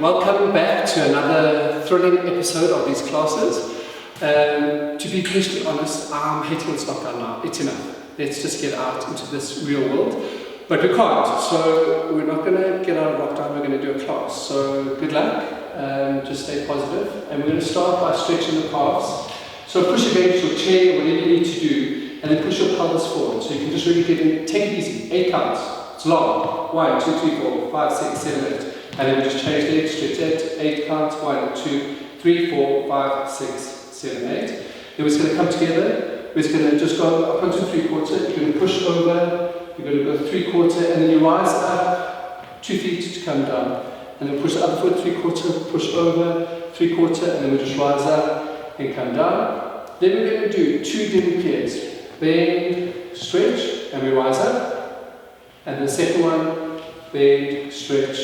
Welcome back to another thrilling episode of these classes. To be perfectly honest, I'm hating this lockdown now. It's enough. Let's just get out into this real world. But we can't, so we're not going to get out of lockdown, we're going to do a class. So good luck, just stay positive. And we're going to start by stretching the calves. So push against your chair, whatever you need to do, and then push your pelvis forward. So you can just really get in, take it easy, 8 counts. It's long. 1, 2, 3, 4, 5, 6, 7, 8. And then we just change legs, stretch it, 8 counts, 1, 2, 3, 4, 5, 6, 7, 8. Then we're just going to come together, we're just going to just go up onto 3/4, you're going to push over, you're going to go 3/4, and then you rise up 2 feet to come down. And then push the other foot 3/4, push over 3/4, and then we just rise up and come down. Then we're going to do 2 demi-pliés. Bend, stretch, and we rise up. And the second one, bend, stretch,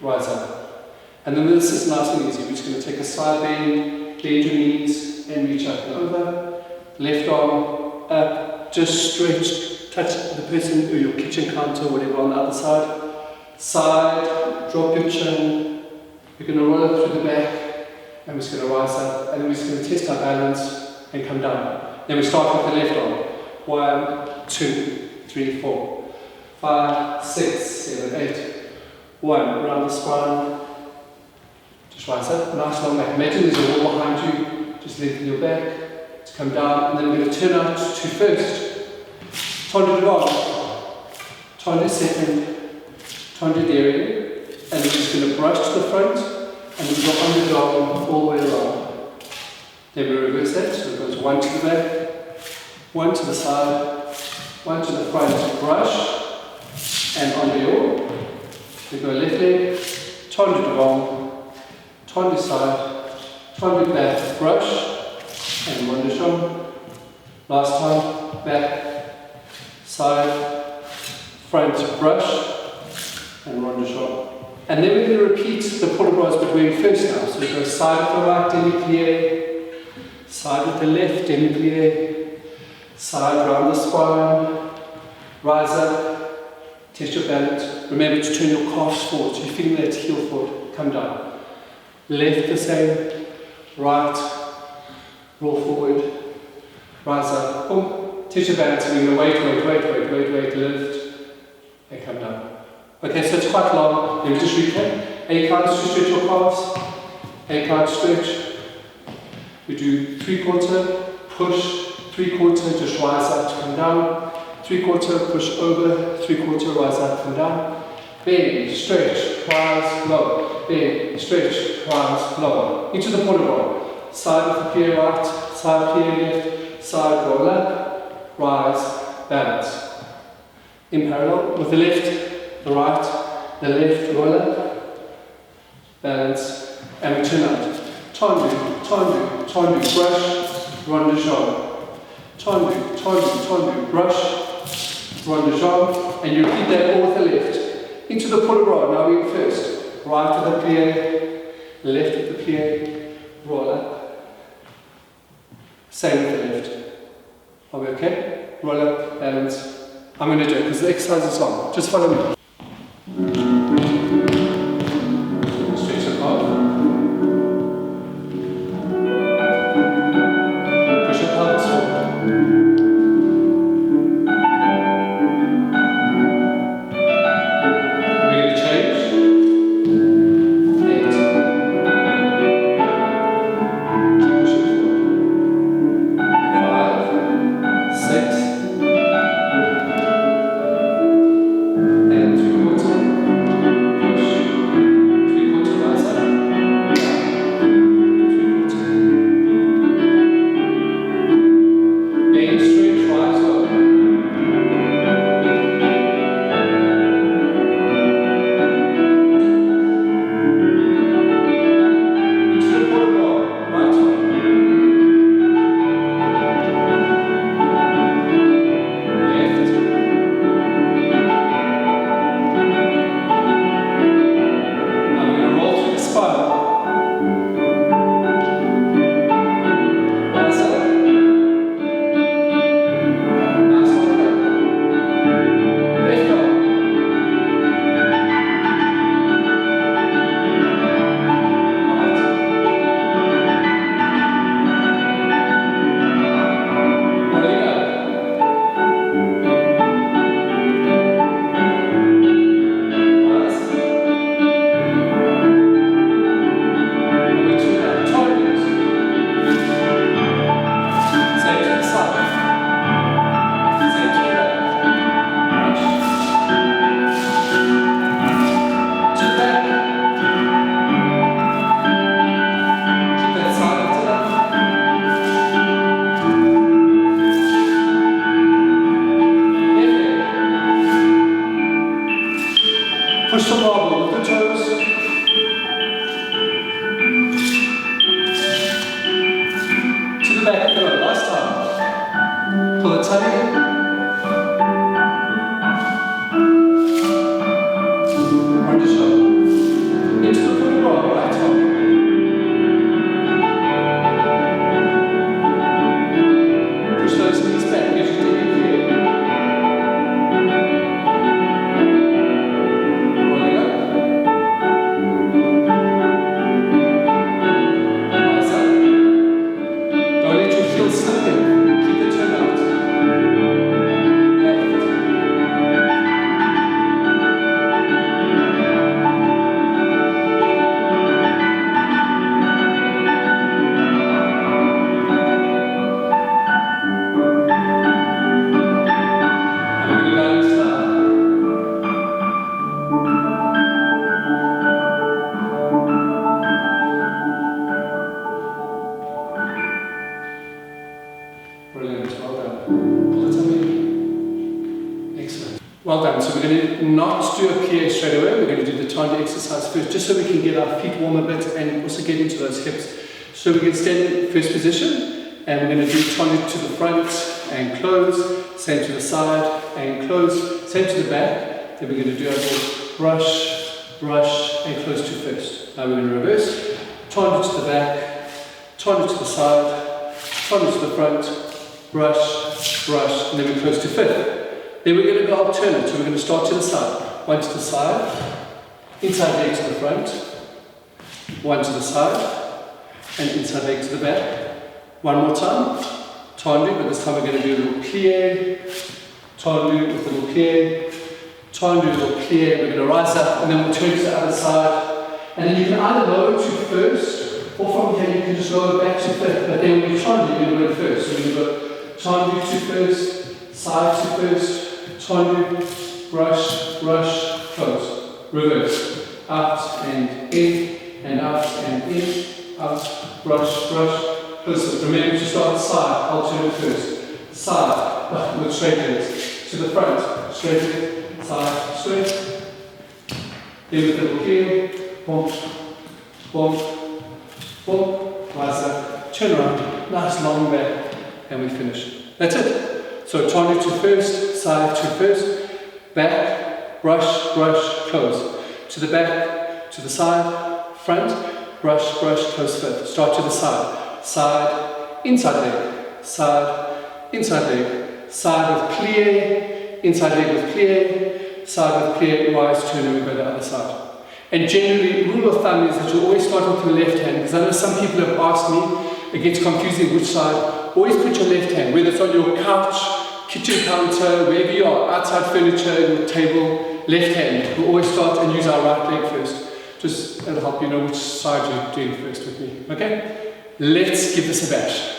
rise up. And then this is nice and easy. We're just going to take a side bend your knees, and reach up and over. Left arm up, just stretch, touch the person or your kitchen counter, whatever on the other side. Side, drop your chin. We're going to roll up through the back, and we're just going to rise up, and then we're just going to test our balance and come down. Then we start with the left arm. 1, 2, 3, 4, 5, 6, 7, 8. 1, around the spine. Just rise up, nice long back. Imagine there's a wall behind you. Just lengthen your back to come down, and then we're going to turn out to first. Tondu long, tondu second, tondu derriere, and then we're just going to brush to the front, and then go under the arm all the way around. Then we reverse that, so it goes 1 to the back, 1 to the side, 1 to the front, brush, and under your. We go left leg, tondu devant, tondu side, tondu back, brush, and ronde jambe. Last time, back, side, front, brush, and ronde jambe. And then we're going to repeat the polo bras, but we're in first now. So we go side with the right, demi-plie, side with the left, demi-plie, side round the spine, rise up, test your balance. Remember to turn your calves forward, so you're feeling that heel forward, come down. Left the same, right, roll forward, rise up, boom, test your balance, and we're going to wait, lift, and come down. Okay, so it's quite long, then we just recap. 8 counts to stretch your calves, 8 counts stretch. We do 3/4, push, 3/4, just rise up to come down. 3/4, push over, 3/4, rise up and down. Bend, stretch, rise, lower. Bend, stretch, rise, lower. Into the polo bra. Side with the plie right, side plie left, side roll up, rise, balance. In parallel with the left, the right, the left, roll up, balance, and we turn out. Tondu, brush, ronde jambe. Tondu, brush, ronde jambe, and you repeat that all with the left. Into the polo bra, now we're first. Right with the plie, left with the plie, roll up. Same with the left. Are we okay? Roll up, balance. I'm going to do it because the exercise is long. Just follow me. Stretch the calf. Push your pelvis forward. And Well done. So we're going to not do a plie straight away. We're going to do the tendu exercise first, just so we can get our feet warm a bit and also get into those hips. So we can stand in first position, and we're going to do tendu to the front and close, same to the side and close, same to the back. Then we're going to do a little brush, brush, and close to first. Now we're going to reverse, tendu to the back, tendu to the side, tendu to the front, brush, brush, and then we close to fifth. Then we're going to go alternate, so we're going to start to the side. One to the side, inside leg to the front, one to the side, and inside leg to the back. One more time, tendu, but this time we're going to do a little plie, tendu with a little plie, tendu with a little plie. We're going to rise up, and then we'll turn to the other side. And then you can either lower to first, or from here you can just lower back to fifth, but then when you tendu, you're going to go first. So we're going to go tendu to first, side to first, tendu, brush, brush, close, reverse, out and in, and out and in, out, brush, brush, close. Remember to start side, alternate first, side, with straight legs, to the front, straight leg, side, straight, then with a little heel, bump, bump, bump, rise up, turn around, nice long back, and we finish. That's it. So tendu to first, side to first, back, brush, brush, close. To the back, to the side, front, brush, brush, close fifth. Start to the side, side, inside leg, side, inside leg, side with plie, inside leg with plie, side with plie, rise, turn, and we go to the other side. And generally, rule of thumb is that you always start with your left hand, because I know some people have asked me, it gets confusing which side. Always put your left hand, whether it's on your couch, kitchen counter, wherever you are, outside furniture, your table, left hand. We'll always start and use our right leg first. Just it'll help you know which side you're doing first with me. Okay? Let's give this a bash.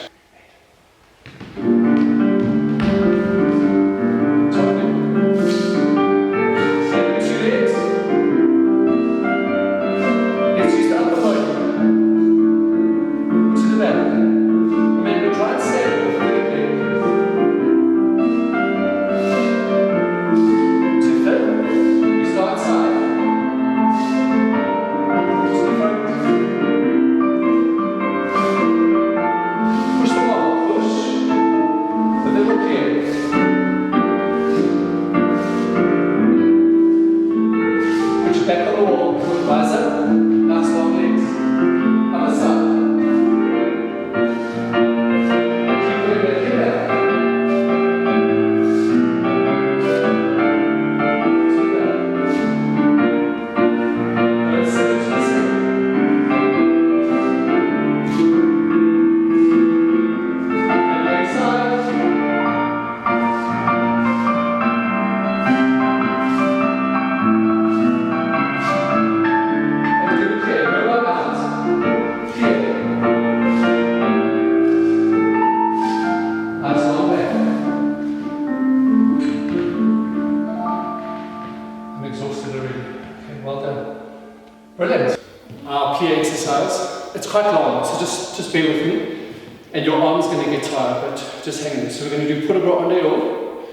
It's quite long, so just bear with me. And your arm's going to get tired, but just hang in there. So we're going to do put a bra on the heel,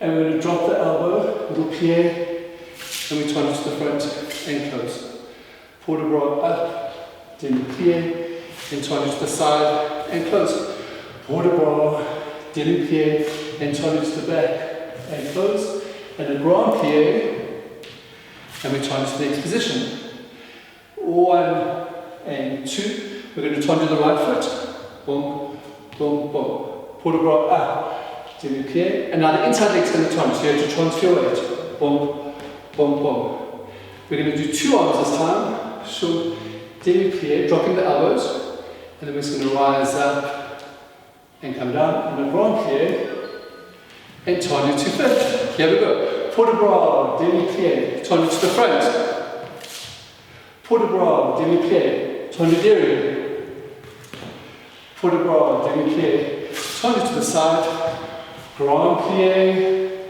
and we're going to drop the elbow, little plie, and we turn it to the front and close. Put a bra up, then plie, and turn it to the side and close. Put a bra, then plie, and turn it to the back and close. And then bra and plie, and we turn it to the next position. 1 and 2. We're going to turn to the right foot. Boom, boom, boom. Pull the bra up. Then plie. And now the inside leg's going to turn. So you have to transfer your weight. Boom, boom, boom. We're going to do 2 arms this time. So then plie, dropping the elbows. And then we're just going to rise up and come down. And then bra and plie. And turn it to fifth. Here we go. Pull the bra, then plie. Turn it to the front. Put a bra, then we plie, turn it there. Put a bra, then we plie, turn it to the side, grand plie,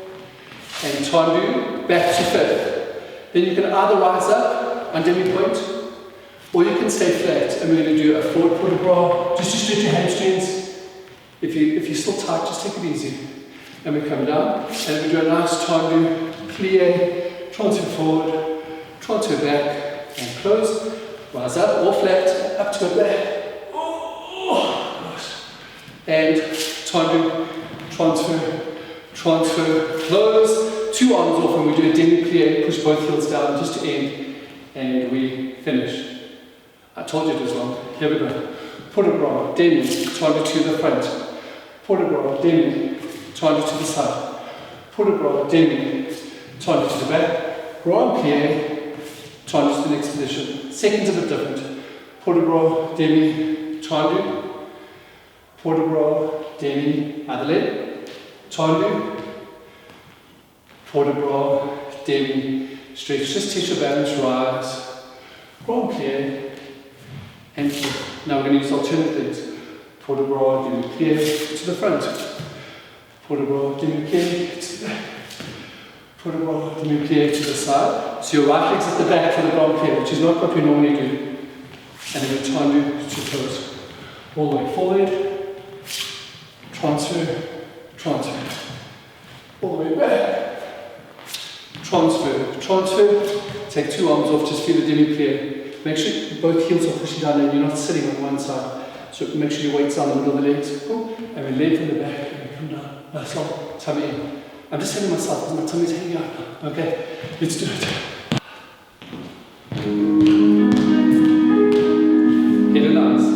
and tendu, back to fifth. Then you can either rise up on demi-point, or you can stay flat, and we're going to do a forward put a bra, just to stretch your hamstrings. If you're still tight, just take it easy. And we come down, and we do a nice tendu, plie, transfer forward, transfer back, and close. Rise up, or flat, up to a back. Oh, gosh. And tendu, transfer, close. 2 arms off, and we do a demi-plie, push both heels down just to end, and we finish. I told you it was long. Here we go. Put a bra, demi, tendu to the front. Put a bra, demi, tendu to the side. Put a bra, demi, tendu to the back. Bra and plie, tendu to the next position. Seconds a bit different. Put a bra, demi, tendu. Put a bra, demi, other leg. Tendu. Put a bra, demi, stretch. Just test your balance, rise. Bra and plie. And now we're going to use alternate legs. Put a bra, demi-plie to the front. Put a bra, demi-plie to the back. Put a bra, demi-plie to the side. So your right leg's at the back for the bra and plie, which is not what we normally do. And then we tendu to close. All the way forward. Transfer. All the way back. Transfer. Take 2 arms off, just feel the demi-plie. Make sure both heels are pushing down and you're not sitting on one side. So make sure your weight's down the middle of the legs. And we lay from the back and we come down. Nice long tummy in. I'm just hitting myself because my tummy's hanging out now. Okay, let's do it. Hit it nice.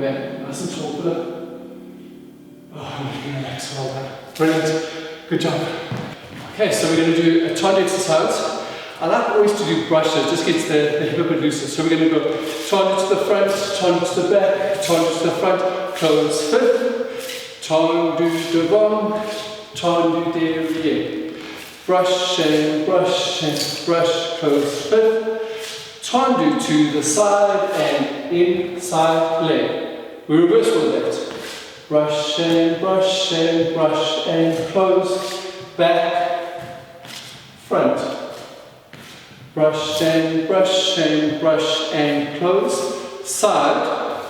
back. Nice and tall, Philip. Oh, you can relax. Well done. Brilliant. Good job. Okay, so we're going to do a charge exercise. I like always to do brushes, just gets the hip a bit looser. So we're going to go charge to the front, charge to the back, charge to the front, close fifth, tendu devant, tendu derrière. Brush and brush and brush, close fifth, tendu to the side and inside leg. We reverse all of that. Brush and brush and brush and close, back, front. Brush and brush and brush and close, side,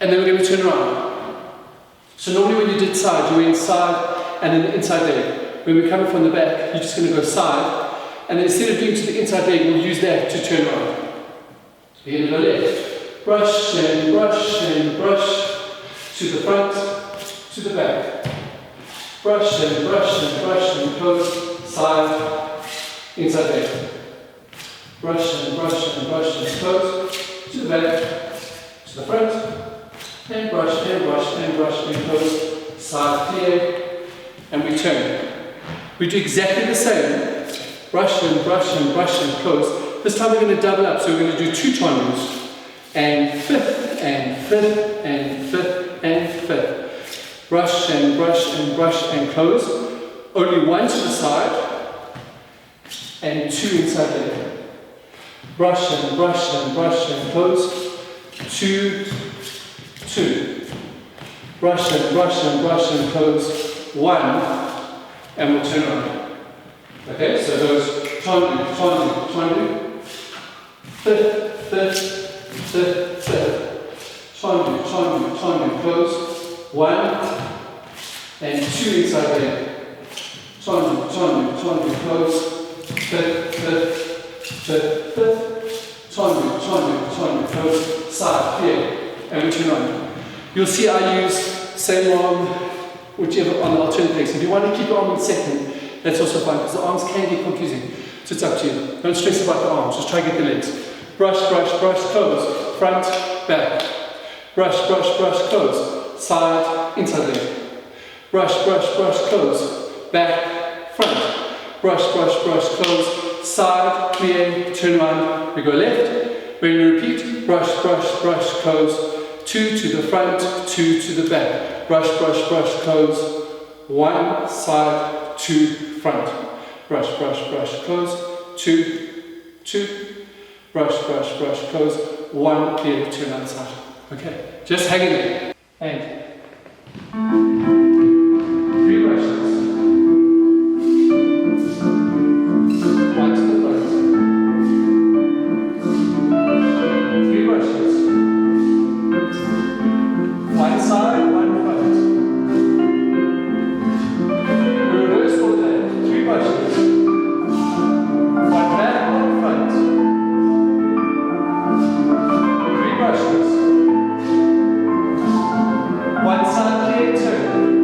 and then we're going to turn around. So normally when you did side, you went side and then the inside leg. When we're coming from the back, you're just going to go side, and then instead of doing to the inside leg, we'll use that to turn around. So you're going to go left. Brush and brush and brush to the front, to the back. Brush and brush and brush and close, side, inside leg. Brush and brush and brush and close, to the back, to the front, and brush and brush and brush and close, side clear, and we turn. We do exactly the same, brush and brush and brush and close. This time we're going to double up, so we're going to do 2 tendus, and fifth, and fifth, and fifth, and fifth. Brush and brush and brush and close, only 1 to the side, and 2 inside leg. Brush and brush and brush and close, 2, 2. Brush and brush and brush and close, 1, and we'll turn around. Okay, so those tendu, tendu, tendu, fifth, fifth, fifth, fifth. Tendu, tendu, tendu, close, 1, and 2 inside leg. Tendu, tendu, tendu, close, fifth, fifth, fifth, fifth. Tendu, tendu, tendu, close, side, clear, and we turn on. You'll see I use same arm, whichever on the alternate legs. If you want to keep your arm in second, that's also fine, because the arms can get confusing. So it's up to you. Don't stress about the arms, just try to get the legs. Brush, brush, brush, close, front, back. Brush, brush, brush, close, side, inside leg. Brush, brush, brush, close, back, front. Brush, brush, brush, close, side, clear, turn around, we go left. When we repeat, brush, brush, brush, close, 2 to the front, 2 to the back. Brush, brush, brush, close, 1 side, 2 front. Brush, brush, brush, close, 2, 2. Brush, brush, brush, close, 1 clear, turn on the side. Okay, just hang in there. And 3 brushes. 1 to the front. 3 brushes. 1 side, 1 front. We reverse all that. 3 brushes. 1 back, 1 front. 3 brushes. 1 side clear, turn.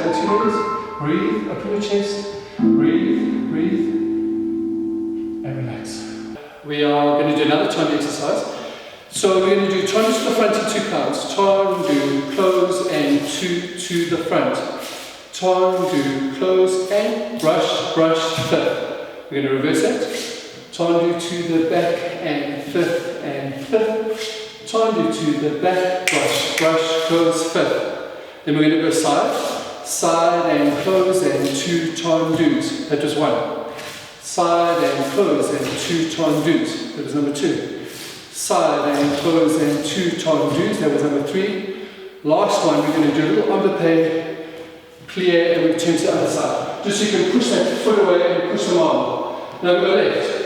for 2 minutes. Breathe, open your chest. Breathe, breathe, and relax. We are going to do another Chandu exercise. So we're going to do Chandu to the front in 2 counts. Chandu, close, and 2 to the front. Chandu, close, and brush, brush, 5th. We're going to reverse that. Chandu to the back, and 5th, and 5th. Chandu to the back, brush, brush, close, 5th. Then we're going to go side, side and close, and 2 Chandus. That was 1. Side and close, and 2 Chandus. That was number 2. Side and close, and 2 Chandus. That was number 3. Last one, we're going to do a little underpay, plie, and we turn to the other side. Just so you can push that foot away and push them on. Now go left.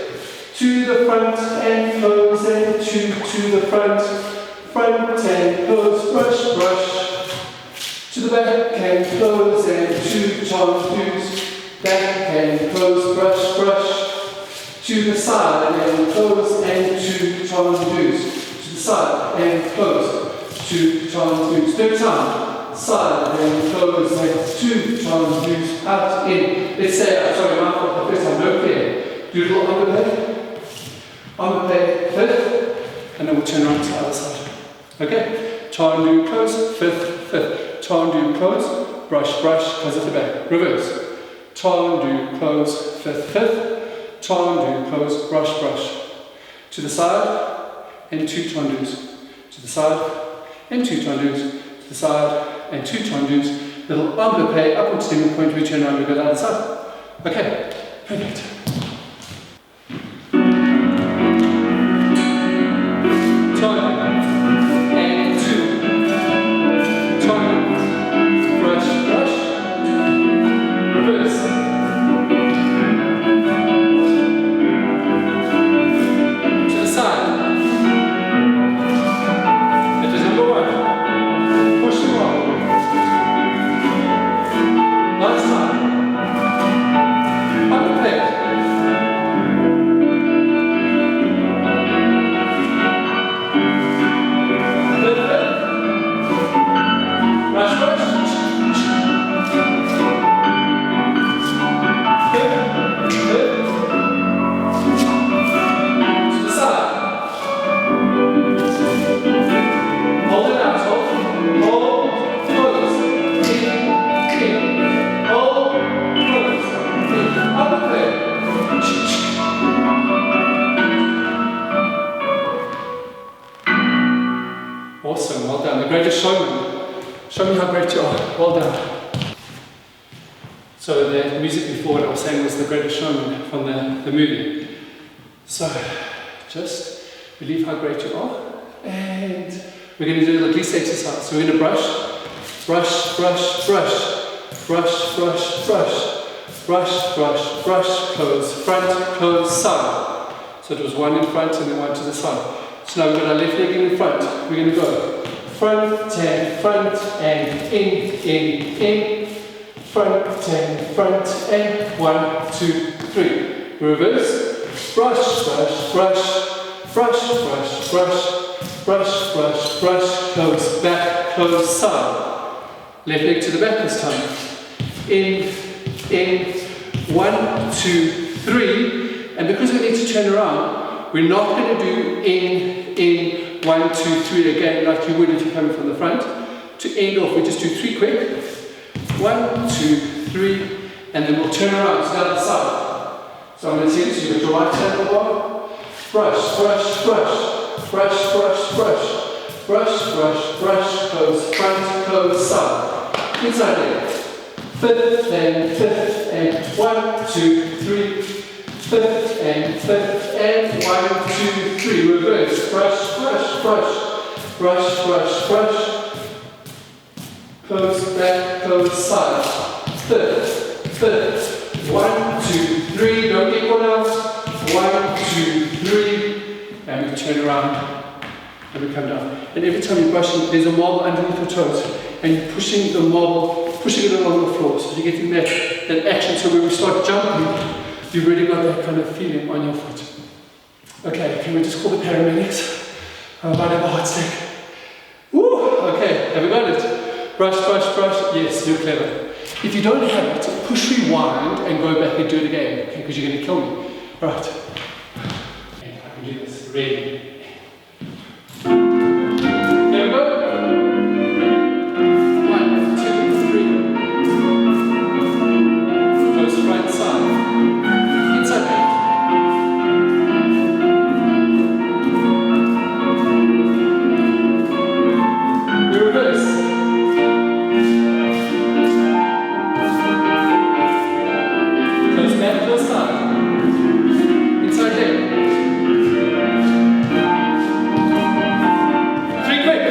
To the front and close, and 2 to the front. Front and close, brush, brush. To the back and close, and 2 Chandus. Back and close, brush, brush. To the side and close, and 2 Chandus. To the side and close, 2 Chandus. 3rd time. Side and close, and 2 Chandus. Out, in. Let's say, sorry, my fault, the first time, no clear. Do a little underplay. Underplay, 5th. And then we'll turn around to the other side. Okay? Chandu, close, 5th, 5th. Chandu, close, brush, brush, close at the back. Reverse. Chandu, close, 5th, 5th. Chandu, close, brush, brush. To the side, and 2 Chandus. To the side, and 2 Chandus. To the side, and 2 Chandus. Little underplay, upward steaming point, we turn around, we go down the side. Okay, perfect. Awesome, well done. The greatest showman. Show me how great you are. Well done. So the music before what I was saying was The Greatest Showman from the movie. So just believe how great you are. And we're going to do a little glisse exercise. So we're going to brush, brush, brush, brush, brush, brush, brush, brush, brush, brush, close, front, close, side. So it was 1 in front and then 1 to the side. So now we've got our left leg in front. We're going to go front and in, front and 1, 2, 3. Reverse, brush, brush, brush, brush, brush, brush, brush, brush, brush, close, back, close, side. Left leg to the back this time. In, 1, 2, 3. And because we need to turn around, we're not going to do in, 1, 2, 3 again like you would if you're coming from the front. To end off, we just do 3 quick. 1, 2, 3, and then we'll turn around to the other side. So I'm going to say this, you've got your right hand on the bottom. Brush, brush, brush, brush, brush, brush, brush, brush, brush, close, front, close, side. Inside leg. 5th and 1, 2, 3. 5th and 1, 2, 3. Reverse. Brush, brush, brush, brush, brush, brush. Close, back, close, side. 5th. 1, 2, 3. Don't get one out. 1, 2, 3. And we turn around and we come down. And every time you're brushing, there's a marble underneath your toes. And you're pushing the marble, pushing it along the floor. So you're getting that action. So when we start jumping, you've really got that kind of feeling on your foot. Okay, can we just call the paramedics? I might have a heart attack. Woo! Okay, have we got it? Brush, brush, brush. Yes, you're clever. If you don't have it, push rewind and go back and do it again, okay, because you're going to kill me. Alright. Okay, I can do this. Ready. There we go. 1, 2, 3. Close right side. Inside back. We reverse. Close back, close side. Inside leg. 3 quick.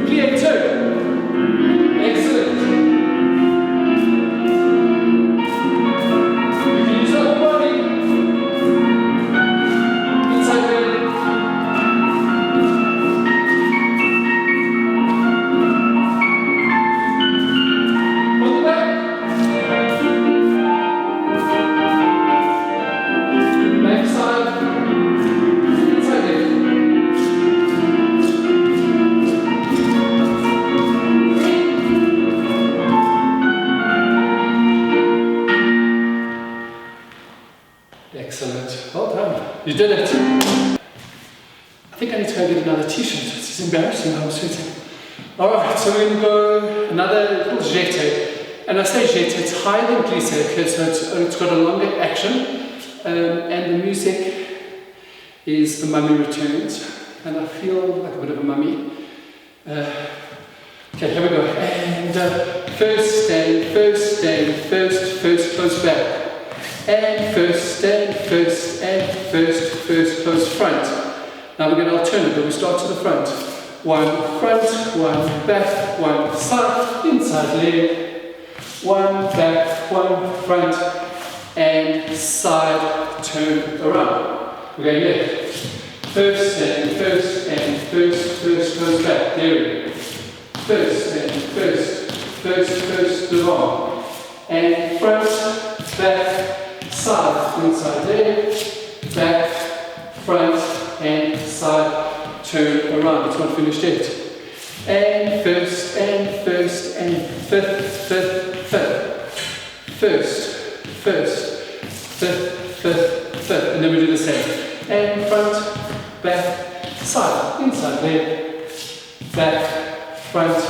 Plie 2. Excellent. You can use the whole body. Inside leg. Pull the back. Back side. Inside leg. Excellent. Well done. You did it. I think I need to go get another t-shirt. This is embarrassing. I'm sweating. Alright, so we're going to go another little jeté. And I say jeté, it's higher than glissé, okay, so it's got a longer action. And the music is The Mummy Returns. And I feel like a bit of a mummy. Okay, here we go. And first stand, first stand, first, close back. And first, stand, first, and first, close front. Now we're going to alternate, but we start to the front. 1 front, 1 back, 1 side, inside leg. 1 back, 1 front, and side, turn around. We're going left. First, and first, close back. There we go. First, and first, long. And front, back, side, inside leg, back, front, and side, turn around. It's not finished yet. And first, and fifth. First, and then we do the same. And front, back, side, inside leg, back, front,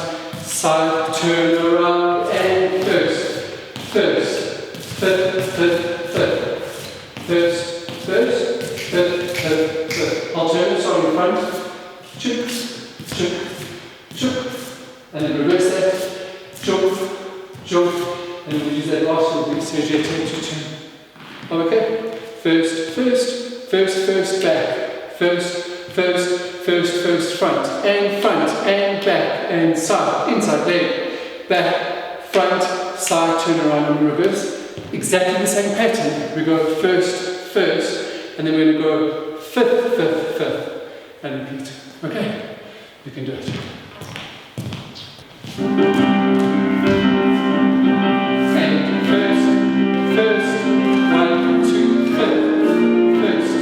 side, turn around, and first, alternate, so in front, chook, and then reverse that, chook, and we use that last one, we say jeté to turn. Okay, first, back, first, front, and back, and side, inside leg, back, front, side, turn around, and reverse. Exactly the same pattern. We go first, and then we're going to go fifth, and repeat. Okay, you can do it. And first, 1, 2, first.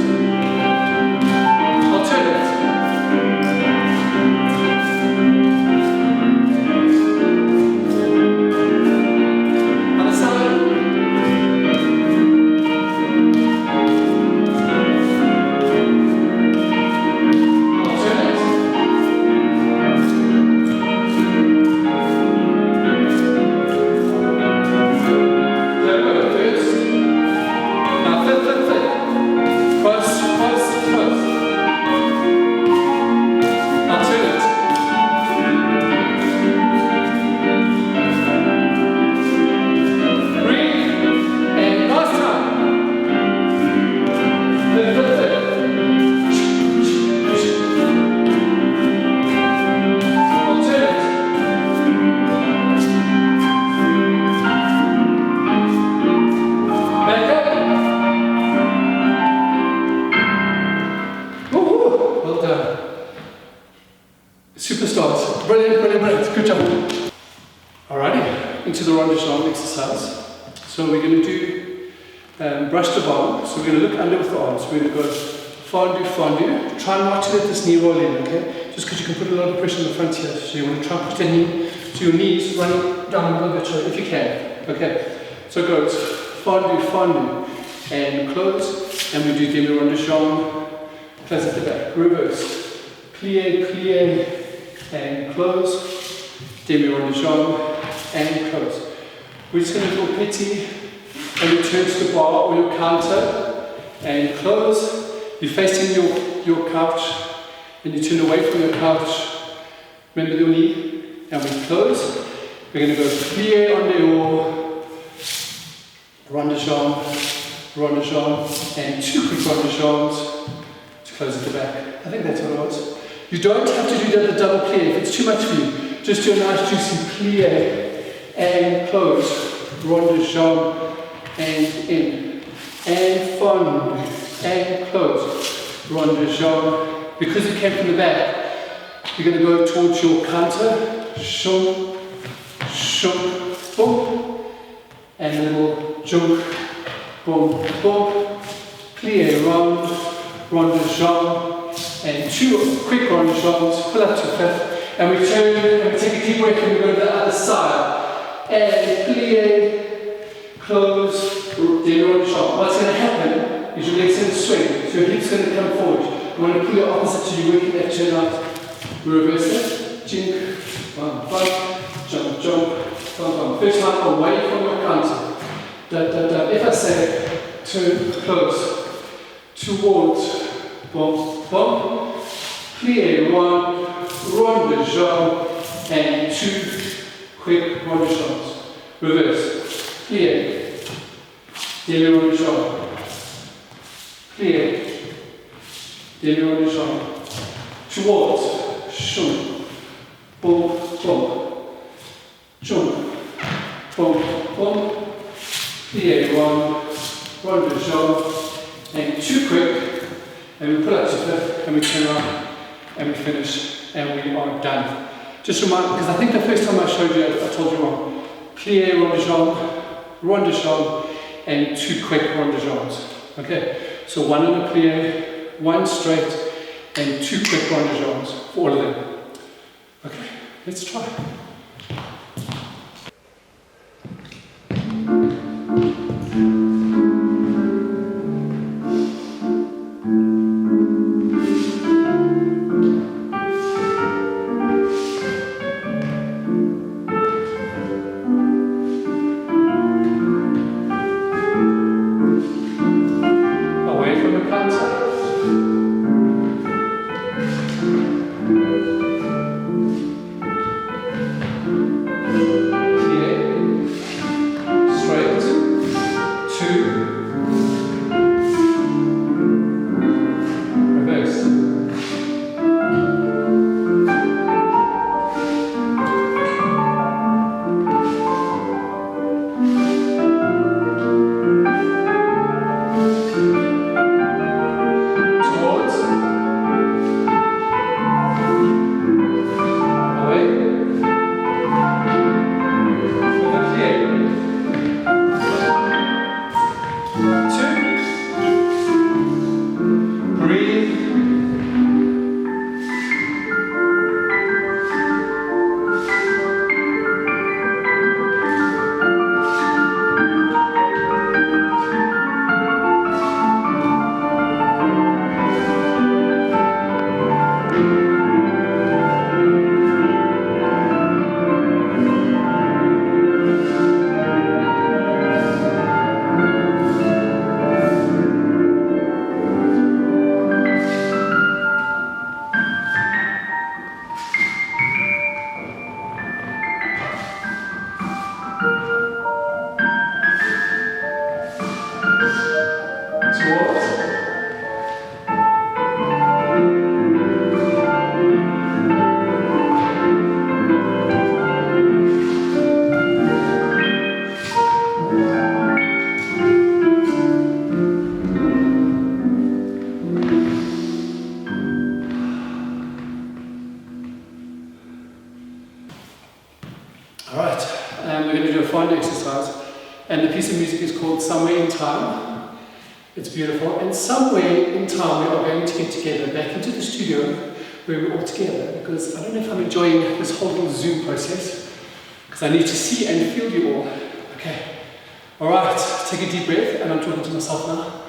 Alternate. Other side. Superstars. Brilliant. Good job. Alrighty, into the rond de jambe exercise. So we're going to do brush the bomb. So we're going to look under with the arms. We're going to go fondue. Try not to let this knee roll in, okay? Just because you can put a lot of pressure on the front here. So you want to try and push the knee to your knees, running down a little bit if you can. Okay, so it goes fondu, fondu, and close, and we do demi rond de jambe, close at the back, reverse, plie, plie, and close, demi rond de jambe, and close. We're just going to do a petit, and return to the bar or your counter, and close. You're facing your couch, and you turn away from your couch. Remember your knee, and we close. We're going to go plie on the haut, rond de jambe, and 2 quick rond de jambes to close at the back. I think that's what it was. You don't have to do the double plie if it's too much for you. Just do a nice juicy plie and close, rond de jambe and in, and fond and close, rond de jambe. Because it came from the back, you're going to go towards your counter, shum, shum, boom, and a little jump, boom, boom, plie rond de jambe, and 2 quick rond de jambes, pull up to 5th, and we turn, and we take a deep breath, and we go to the other side, and plie, close, demi rond de jambe. What's going to happen is your legs going to swing, so your hips going to come forward. You want to pull your opposite to you, working that turn out. Reverse it, jink, bump, bump, jump, jump, bump, bump. First time away from your counter. Da, da, da. If I say turn, close, towards, bump, bump, plie, rond de jambe, and 2 quick rond de jambes. Reverse, plie, demi rond de jambe, plie, demi rond de jambe, towards, shum, boom, boom, jump, boom, boom, plie, rond de jambe, and 2 quick, and we pull up to 5th, and we turn around, and we finish, and we are done. Just remind, because I think the first time I showed you, I told you wrong. Plie, rond de jambe, and 2 quick rond de jambes. Okay, so 1 on a plie, 1 straight, and 2 quick rond de jambes for all of them. Okay, let's try. Away from the counter. We're going to do a fond exercise, and the piece of music is called Somewhere in Time. It's beautiful, and somewhere in time we are going to get together back into the studio where we're all together, because I don't know if I'm enjoying this whole little Zoom process, because I need to see and feel you all. Okay. Alright, take a deep breath, and I'm talking to myself now.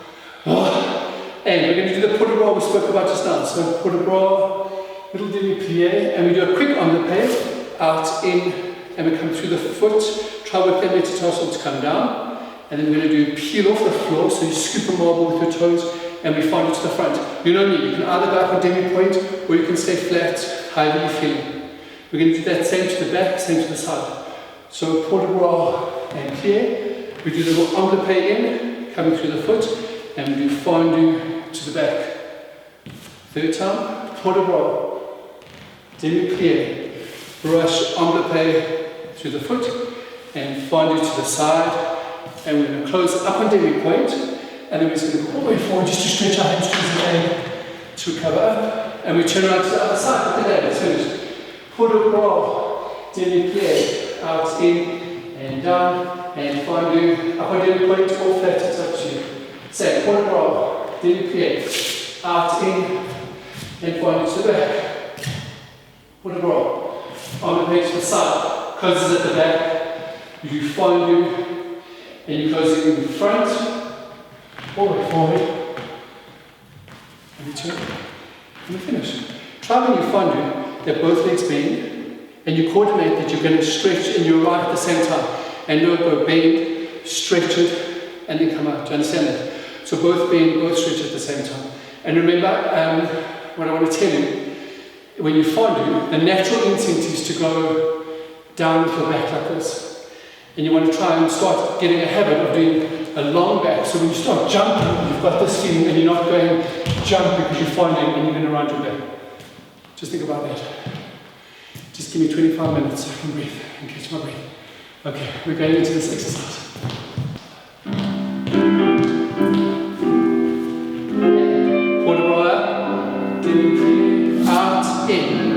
And we're going to do the port de bras we spoke about just now. So port de bras, little demi-plie, and we do a quick omlipé, out, in, and we come through the foot, try work that metatarsal to come down, and then we're going to do peel off the floor, so you scoop a marble with your toes, and we find it to the front. You know me, you can either go up a demi-point, or you can stay flat, however you're feeling. We're going to do that same to the back, same to the side. So port de bras and plie, we do the little omlipé in, coming through the foot, and we do fondue to the back. Third time, port de bras, demi-plie, brush omlipé through the foot, and fondue to the side, and we're going to close up on demi-point, and then we're just going to go all the way forward just to stretch our hamstrings again to recover up, and we turn around to the other side. Look at that, it's finished. Port de bras, demi-plie, out, in, and down, and fondue, up on demi-point, or flat, it's up to you. Say, port de bras, demi-plie, out, in, and fondue to the back. Port de bras, omlipé to the side, closes at the back, you do fondue, and you close it in the front, all the way forward, and you turn, and we finish. Try when you fondue that both legs bend, and you coordinate that you're going to stretch and you arrive at the same time. And no, go bend, stretch it, and then come out. Do you understand that? So both bend, both stretch at the same time. And remember, what I want to tell you, when you fondue, the natural instinct is to go down with your back like this. And you want to try and start getting a habit of doing a long back. So when you start jumping, you've got this feeling and you're not going jump because you're fondling and you're going to round your back. Just think about that. Just give me 25 minutes so I can breathe and catch my breath. Okay, we're going into this exercise. Port de bras, demi-plie, out, in.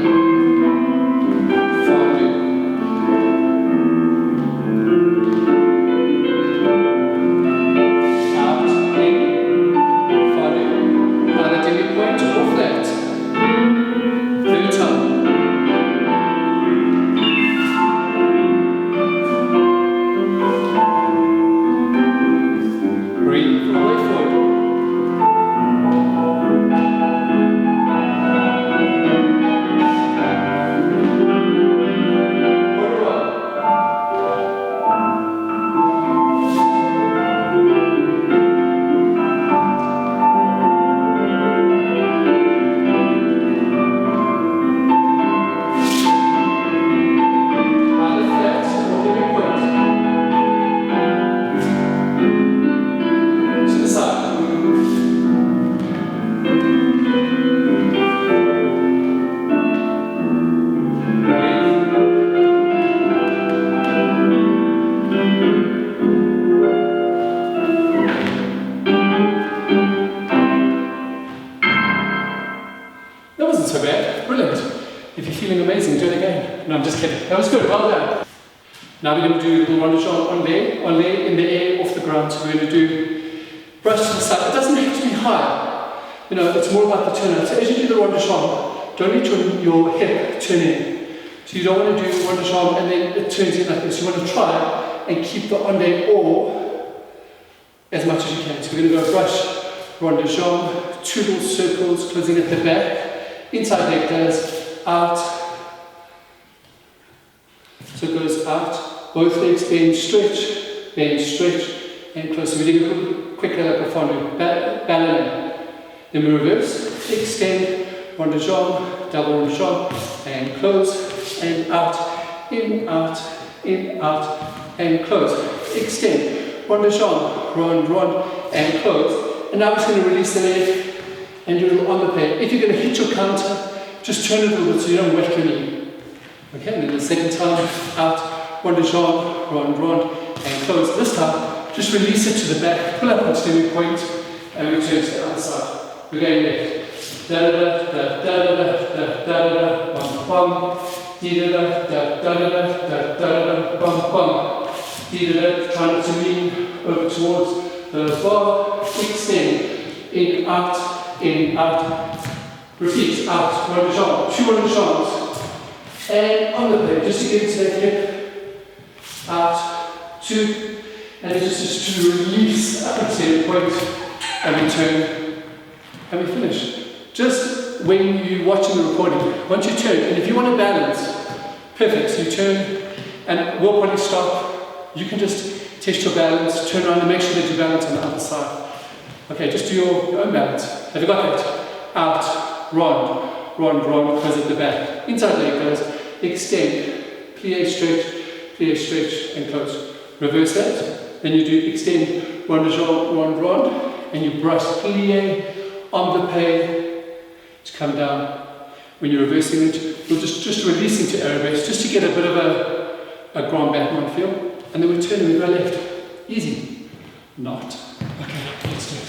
That was good, well done. Now we're going to do a little rondejambe onlay in the air off the ground. So we're going to do brush to the side. It doesn't have to be high. You know, it's more about the turnout. So as you do the rondejambe, don't let your hip turn in. So you don't want to do rondejambe and then it turns in like this. You want to try and keep the onlay or as much as you can. So we're going to go brush, rondejambe, two little circles closing at the back, inside leg does, out. So it goes out, both legs bend, stretch, and close. So we're doing a little quicker like a fondue, ballet. Then we reverse, extend, rondejambe, double rondejambe, and close, and out, in, and close. Extend, rondejambe, rond, and close. And now we're just going to release the leg and do a little omlipé. If you're going to hit your counter, just turn it a little bit so you don't whack your knee. Okay, and then the second time, out, rondejambe, rond, and close. This time, just release it to the back, pull up onto the point, and we turn to the other side. We're going left. Da da da da da da da da da bum bum. Da da da da da da da bum bum. Da try not to lean over towards the bar. Extend, in, out. Repeat, out, rondejambe, two rondejambes. And on the plate, just to get into that hip, out, 2, and then just to release up at the point, and we turn, and we finish. Just when you're watching the recording, once you turn, and if you want to balance, perfect, so you turn, and we'll probably stop. You can just test your balance, turn around and make sure that you balance on the other side. Okay, just do your own balance. Have you got that? Out, rond, goes at the back. Inside leg goes, extend, plie stretch, and close. Reverse that. Then you do extend, rond, and you brush plie, envelope, to come down. When you're reversing it, you'll just release into arabesque, just to get a bit of a grand background feel. And then we turn and we go left. Easy. Not. Okay, let's do it.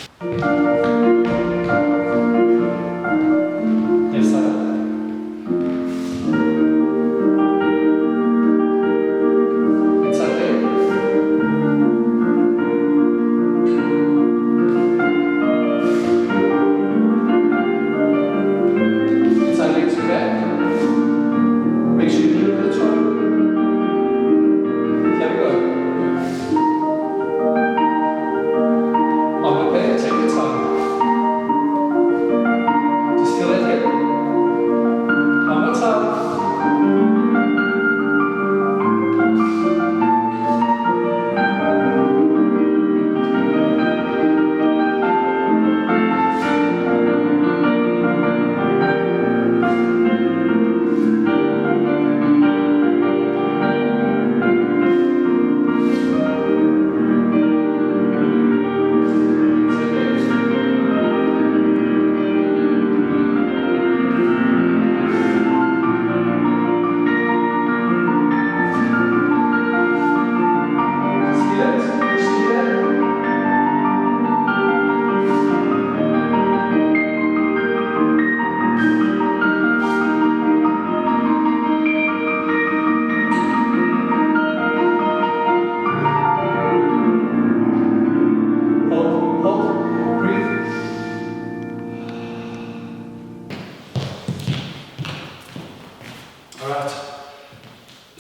Left side up. Inside leg. Inside leg to the back. Make sure you do it the top. There we go. On the back, take your time. Just feel that hip. One more time.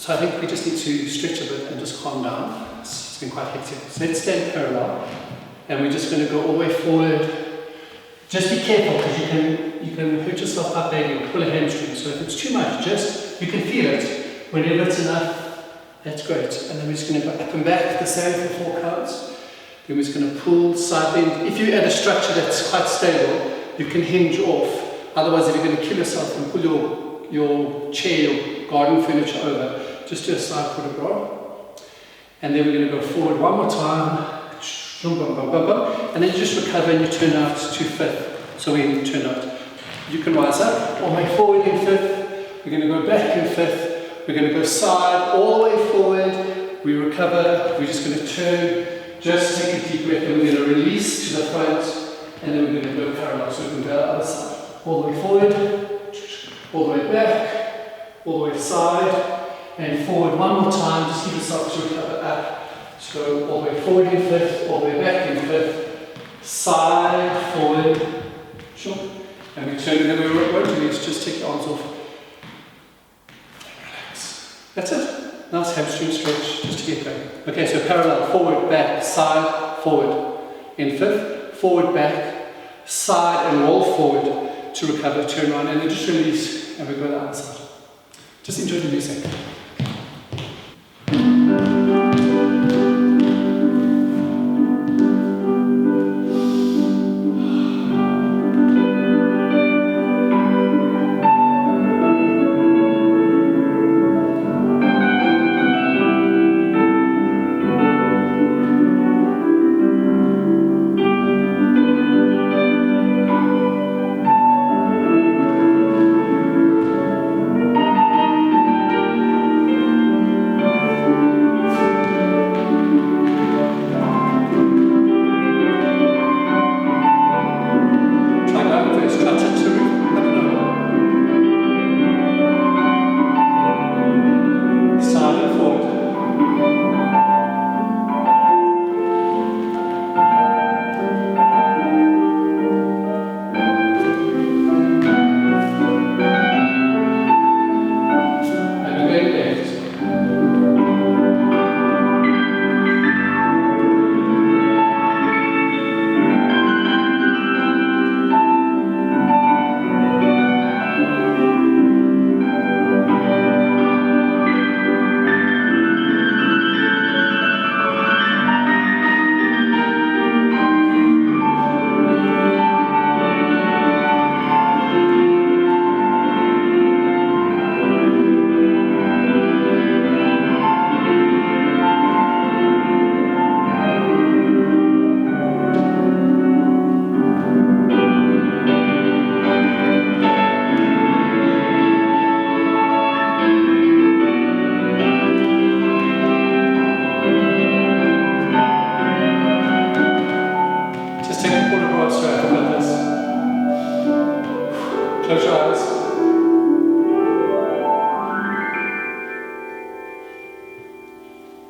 So I think we just need to stretch a bit and just calm down. It's been quite hectic. So let's stand parallel, and we're just going to go all the way forward. Just be careful, because you can hurt yourself up there and pull a hamstring. So if it's too much, you can feel it. Whenever it's enough, that's great. And then we're just going to go up and back the same for 4 counts. Then we're just going to pull, side bend. If you're at a structure that's quite stable, you can hinge off. Otherwise, if you're going to kill yourself and pull your chair, your garden furniture over, just do a side put abroad. And then we're going to go forward one more time. And then you just recover and you turn out to 5th. So when you turn out, you can rise up, all the way forward in 5th. We're going to go back in 5th. We're going to go side, all the way forward. We recover. We're just going to turn. Just take a deep breath, and we're going to release to the front. And then we're going to go parallel. So we can go the other side. All the way forward, all the way back, all the way side. And forward one more time, just give yourself to recover up. So all the way forward in 5th, all the way back in 5th, side, forward, sure. And we turn, and then we won't release, just take your arms off. Relax. That's it. Nice hamstring stretch, just to get going. Okay, so parallel, forward, back, side, forward. In 5th, forward, back, side, and roll forward to recover, turn around, and then just release, and we go to the other side. Just enjoy the music.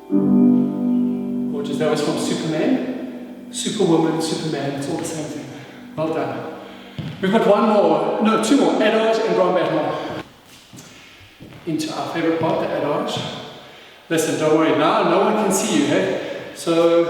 Gorgeous. That was from Superman, Superwoman, Superman. It's all the same thing. Well done. We've got one more, no, two more. Adage and grand battement. Into our favorite part, the adage. Listen, don't worry. Now no one can see you, hey? So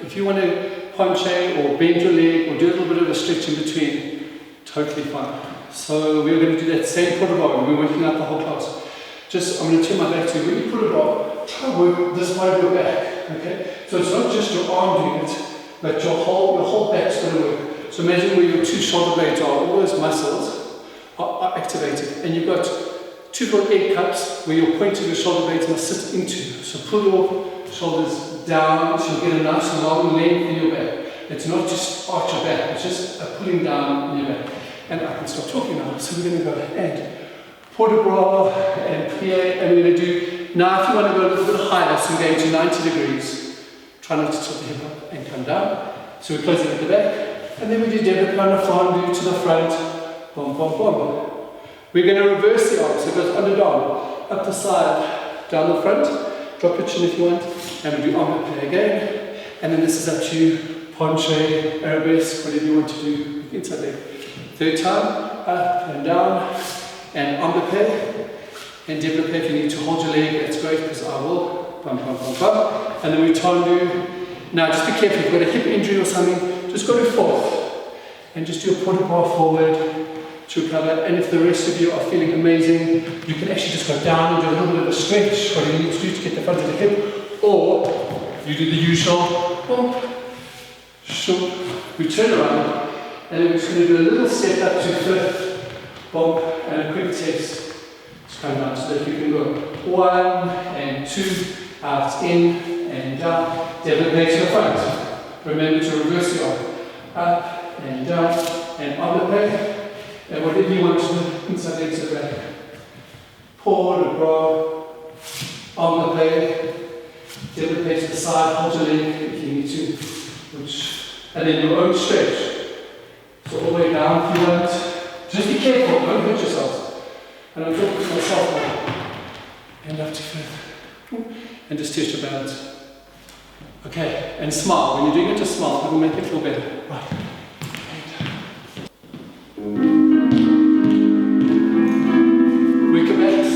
if you want to penché or bend your leg or do a little bit of a stretch in between, totally fine. So we're going to do that same put a bar. We're working out the whole class. Just, I'm going to turn my back to you. When you put a bar, try to work this part of your back, okay? So it's not just your arm doing it, but your whole back's going to work. So imagine where your two shoulder blades are, all those muscles are activated. And you've got two little egg cups where your point of your shoulder blades must sit into. So pull your shoulders down so you get a nice long length in your back. It's not just arch your back, it's just a pulling down in your back. And I can stop talking now. So we're going to go and port de bras and Pierre, and we're going to do, now if you want to go a little bit higher, so we're going to 90 degrees. Try not to tilt the hip up and come down. So we're closing at the back. And then we do développement fendu to the front, boom, boom, boom. We're going to reverse the arm, so it goes under down, up the side, down the front, drop your chin if you want, and we do arm play again. And then this is up to you, penché, arabesque, whatever you want to do with inside leg. Third time, up and down, and arm play, and développé if you need to hold your leg, that's great because I will, bum, bum, bum, bum. And then we tendu. Now just be careful, if you've got a hip injury or something, just go to fourth, and just do a port de bras forward to recover. And if the rest of you are feeling amazing, you can actually just go down and do a little bit of a stretch, what you need to do to get the front of the hip, or you do the usual, bump, shoop, we turn around, and then we're just going to do a little step up to fifth, bump, and a quick test. Just come down so that you can go 1 and 2, out, in, and down, développé to the front. Remember to reverse the arm, up and down, and on the back, and whatever you want to do, inside legs to the back. Port de bras, on the back, développé to the side, hold your leg if you need to, and then your own stretch. So all the way down if you want. Just be careful, don't hurt yourselves. And I'm talking to myself now. And up to fifth. And just test your balance. Okay, and smile. When you're doing it, just smile. It will make you feel better. Right. Wicker backs.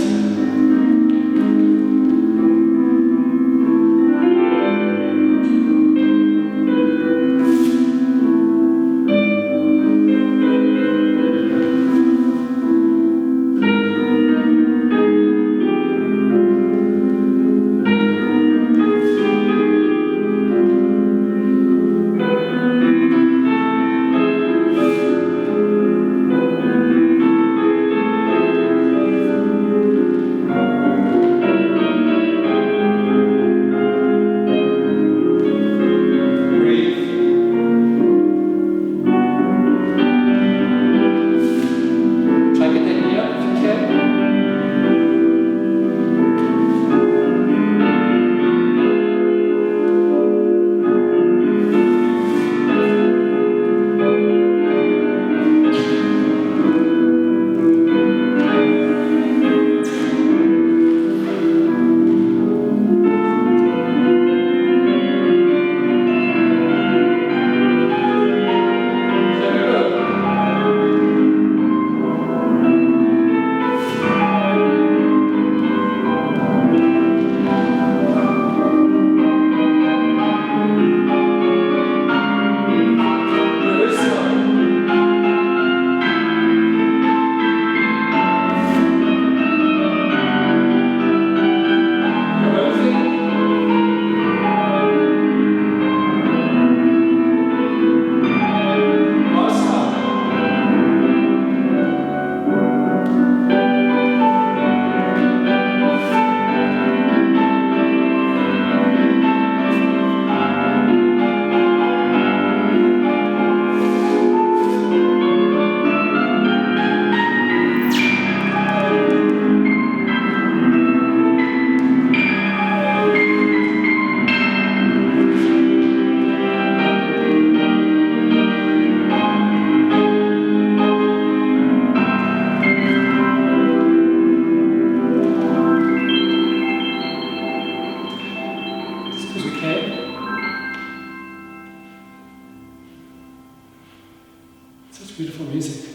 beautiful music.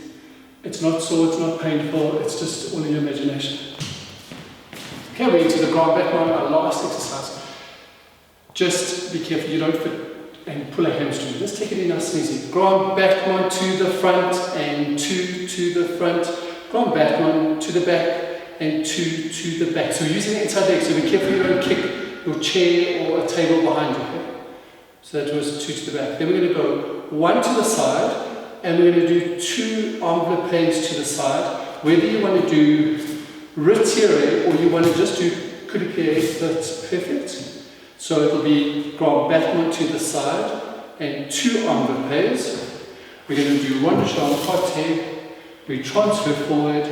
It's not sore, it's not painful, it's just all in your imagination. Okay, we're into the grand back one, our last exercise. Just be careful you don't fit and pull a hamstring. Just take it in nice and easy. Grand back one to the front and two to the front. Grand back one to the back and two to the back. So we're using the inside leg, so be careful you don't kick your chair or a table behind you. Okay? So that was two to the back. Then we're going to go one to the side, and we're going to do two enveloppes to the side. Whether you want to do retiré or you want to just do coup de pied, that's perfect. So it'll be grand battement to the side and two enveloppes. We're going to do one jambe côté, we transfer forward,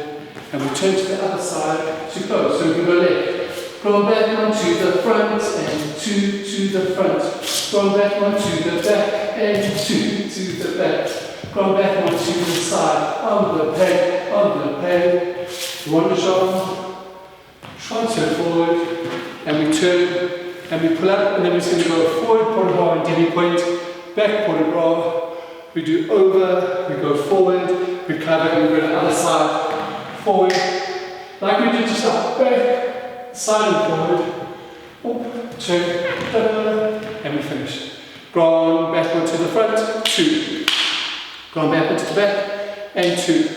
and we turn to the other side to close. So we can go left. Grand battement to the front and two to the front. Grand battement to the back and two to the back. Grand battement to the side. Enveloppe. One jambe. Transfer forward, and we turn. And we pull up, and then we're just going to go forward, port de bras and demi-point, back port de bras, we do over, we go forward, recover, and we go to the other side, forward, like we did just up, back, side and forward, up, turn, and we finish. Grand backward to the front, two, grand backward to the back, and two,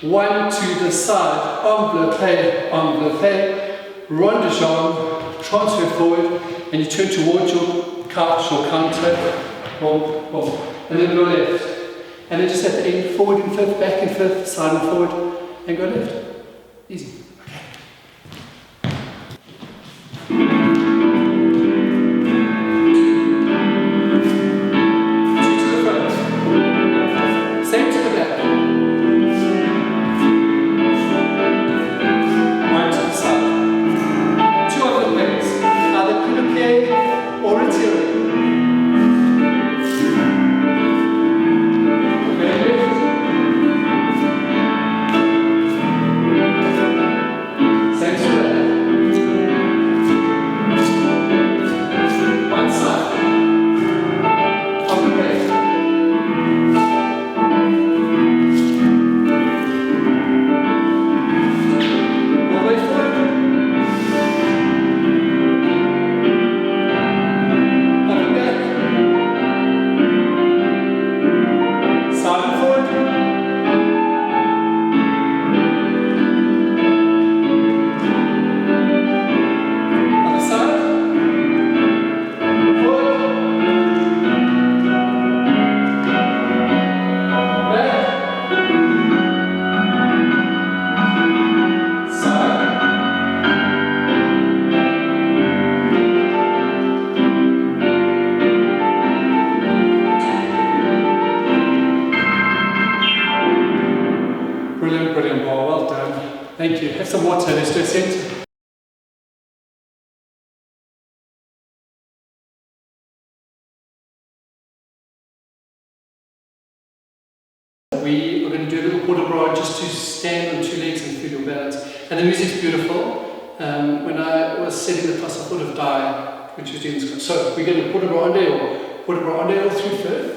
one to the side, enveloppe, rond de jambe, transfer forward, and you turn towards your couch or counter, boom, boom, and then go left. And then just at the end, forward and fifth, back and fifth, side and forward, and go left. Easy. Two to the front. Same to the back. One to the side. Or retiré. Same to that. One side. Okay. All the way forward. Brilliant, ball, well done. Thank you. Have some water, let's do a centre. We are going to do a little port de bras just to stand on two legs and feel your balance. And the music's beautiful. When I was setting the class, I thought of Di when she was doing this class. So we're going to port de bras en through fifth.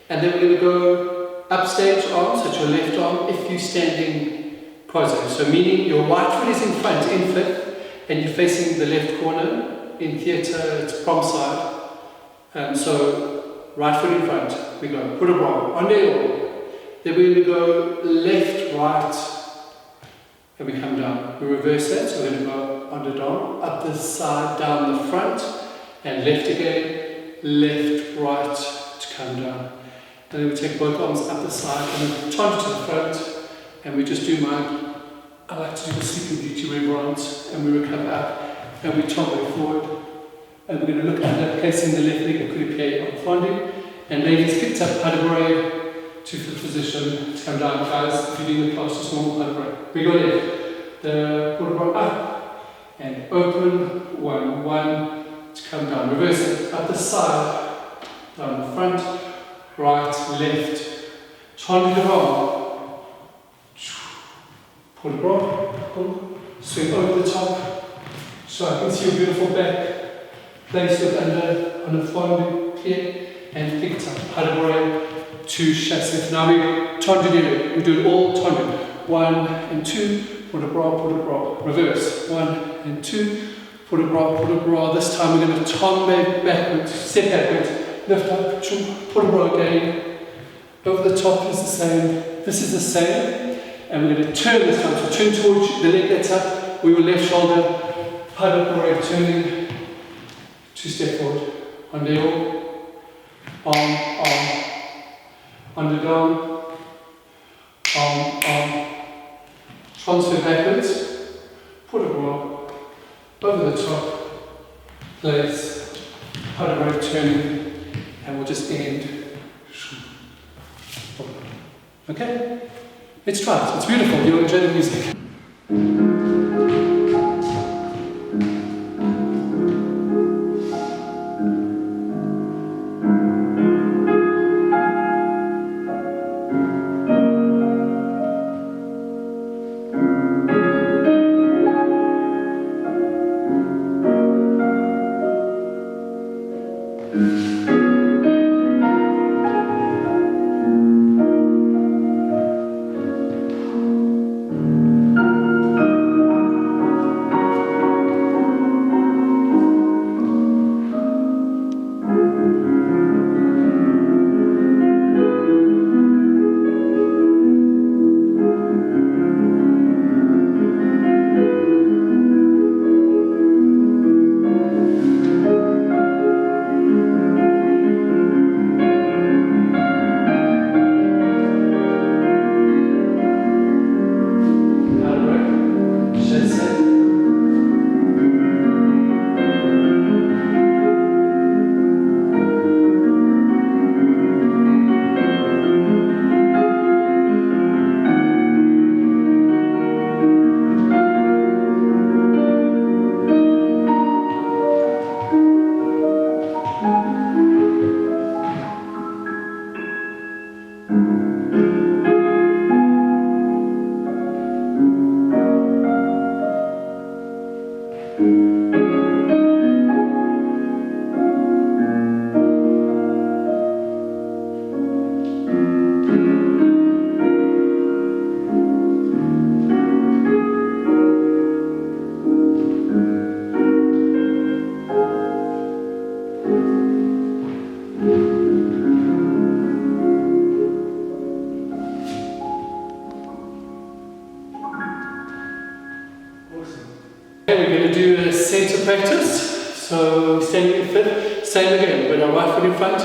And then we're going to go upstage arm, so it's your left arm, if you're standing quasi. So meaning your right foot is in front, in fifth, and you're facing the left corner. In theatre, it's prom side. So right foot in front, we go put a bras, en dehors. Then we're going to go left, right, and we come down. We reverse that, so we're going to go en dedans, up the side, down the front, and left again, left, right, to come down. And then we take both arms up the side and then turn to the front, and we just do I like to do the Sleeping Beauty reverence, and we recover up, and we tombe forward, and we're going to look under, placing the left leg, coup de pied on fondue, and ladies picked up pas de bras to fifth position, to come down, guys, if you're doing the class, just normal pas de bras. We go left, the put de bras up, and open, one, to come down, reverse it, up the side, down the front, right, left, turn the bras, put the bra, swing over the top, so I can see your beautiful back, place it under on a fondue here, and pick it up. Pas de bourrée, 2 chassés. Now we tendu derrière. We do it all tendu. 1 and 2, pour de bras, reverse. 1 and 2, pour de bras. This time we're going to tombe backwards, step backwards, lift up, pour de bras again. Over the top is the same. This is the same. And we're going to turn this time. So turn towards the leg that's up. We will left shoulder, pas de bourrée, turning. 2 step forward. Under arm, under down, arm. Transfer backwards, put a bra, over the top, place, pas de bourrée, turning, and we'll just end. Okay? Let's try it. It's beautiful. You'll enjoy the music. We're going to do a centre practice. So standing in fifth, same again, with our right foot in front,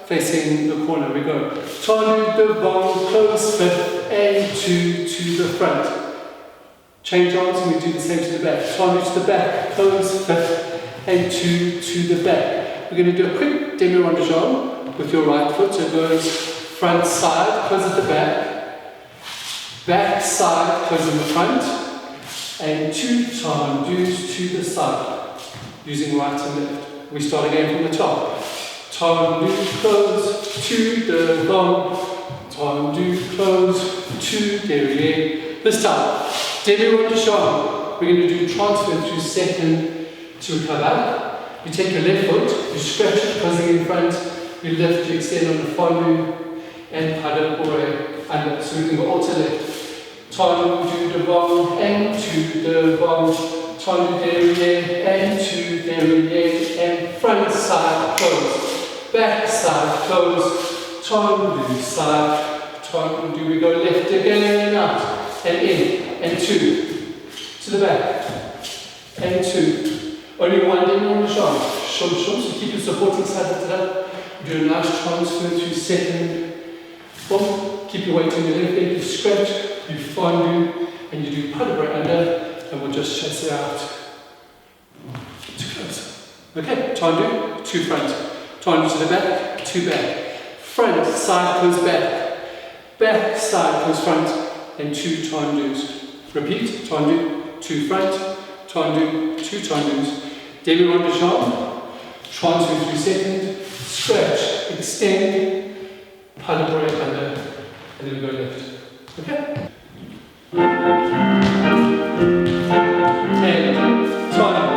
facing the corner. We go tendu devant, close fifth, and 2 to the front. Change arms and we do the same to the back. Tendu to the back, close fifth, and 2 to the back. We're going to do a quick demi rondejambe with your right foot. So it goes front side, close at the back side, close in the front. And 2 tendus to the side, using right and left. We start again from the top. Tendu, close, 2 devant, tendu, close, 2 derrière. This time, demi rondejambe. We're going to do transfer through second to recover. You take your left foot, you stretch it, closing in front, you lift, you extend on the tendu, and pas de bourrée under. So we can go alternate. Tendu devant and 2 devant, tendu derrière and 2 derrière, and front side close, back side close, tendu side, tendu. We go left again, out and in, and 2 to the back, and 2. Only one demi rondejambe, shum, so keep your supporting side lifted up. Do a nice transfer through second. Boom. Keep your weight on your left leg, you stretch, you tendu, and you do pas de bourrée under, and we'll just chase it out to close. Okay, tendu, 2 front, tendu to the back, 2 back, front, side close back side close front, and 2 tendus. Repeat, tendu, 2 front, tendu, 2 tendus, demi rondejambe, transfer through second, stretch, extend, pas de bourrée under, and then we go left. Okay? And time.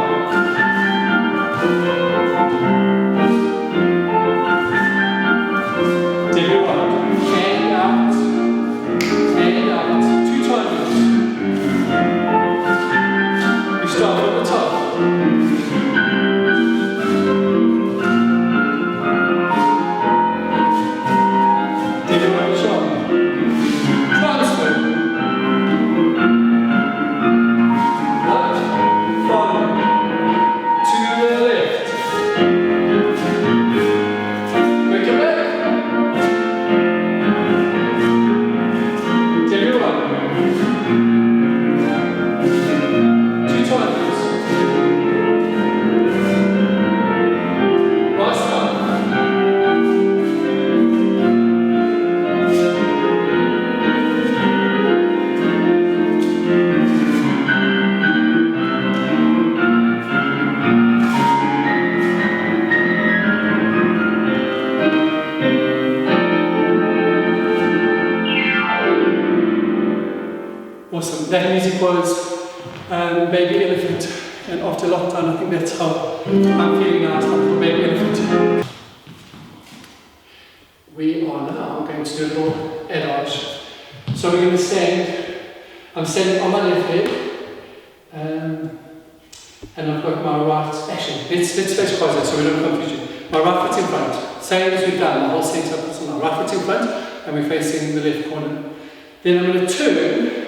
that music was Baby Elephant, and after lockdown I think that's how I'm feeling now, for Baby Elephant. We are now going to do a little adage. So we're going to stand, I'm standing on my left leg, and I've got my right, actually let's face quasi so we don't confuse you. My right foot's in front, same as we've done, the whole setup is on my right foot's in front, and we're facing the left corner. Then I'm going to turn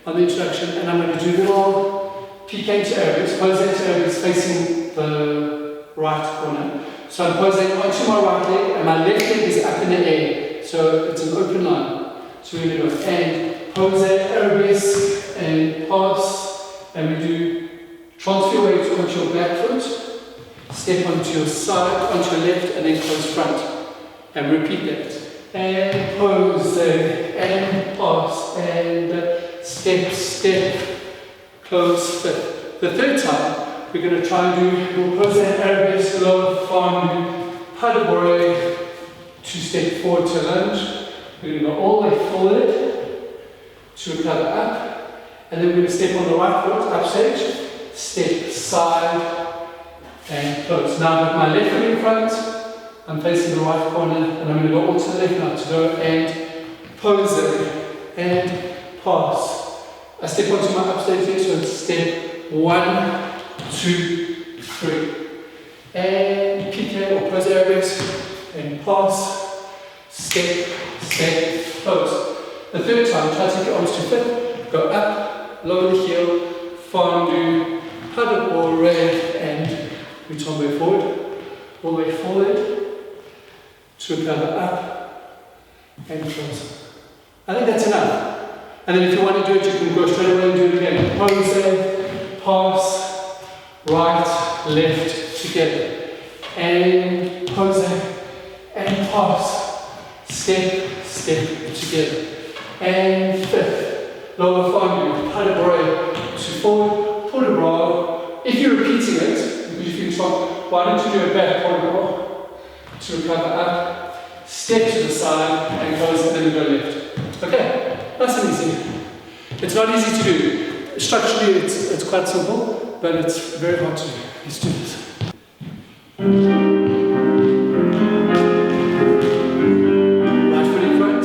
on the introduction, and I'm going to do little PK to aerobics, pose to aerobics facing the right corner. So I'm posing onto my right leg, and my left leg is up in the air, so it's an open line. So we're going to go and pose aerobics and pass, and we do transfer your weight onto your back foot. Step onto your side, onto your left, and then close front. And repeat that. And pose, and pass, and step, step, close, step. The third time, we're going to try and do, we'll pose that aerobics, low, farm, paddle 2 step forward to lunge. We're going to go all the way forward to recover up. And then we're going to step on the right foot, up stage, step, side, and close. Now I've got my left foot in front, I'm facing the right corner, and I'm going to go all to the left now to go and pose it and pass. I step onto my upstage leg, so it's step 1, 2, 3. And PK or pose aerobics and pass, step, step, close. The third time, try to take your arms to fit, go up, lower the heel, fondue, paddle ball, and we turn way forward, all the way forward, to recover up, and close. I think that's enough. And then if you want to do it, you can go straight away and do it again. Pose, pass, right, left, together. And pose, and pass, step, step, together. And fifth, lower fondue, paddle ball, to forward, put a bra. If you're repeating it, if you try, why don't you do a back corner to recover up, step to the side and close it, then you go left. Okay, nice and easy. It's not easy to do. Structurally it's quite simple, but it's very hard to do. Let's do this. Right foot in front.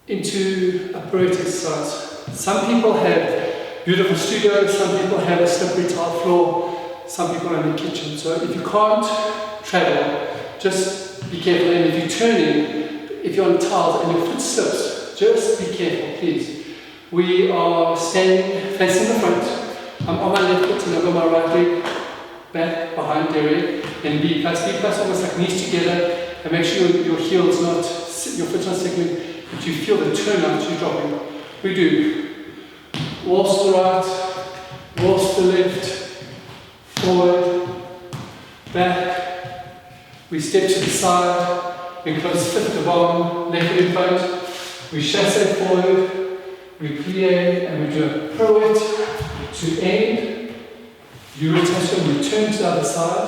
Into a pirouette exercise. Some people have beautiful studios, some people have a slippery tile floor, some people are in the kitchen. So if you can't travel, just be careful. And if you're turning, if you're on tiles and your foot slips, just be careful, please. We are standing facing the front. I'm on my left foot and I've got my right leg back behind Derek, and B plus almost like knees together, and make sure your heel's not, your foot's not signaling. But you feel the turnout you're dropping. We do waltz to the right, waltz to the left, forward, back. We step to the side, we close fifth the bottom, left foot in front. We chasse forward, we plie, and we do a pirouette to end. You rotation, we turn to the other side,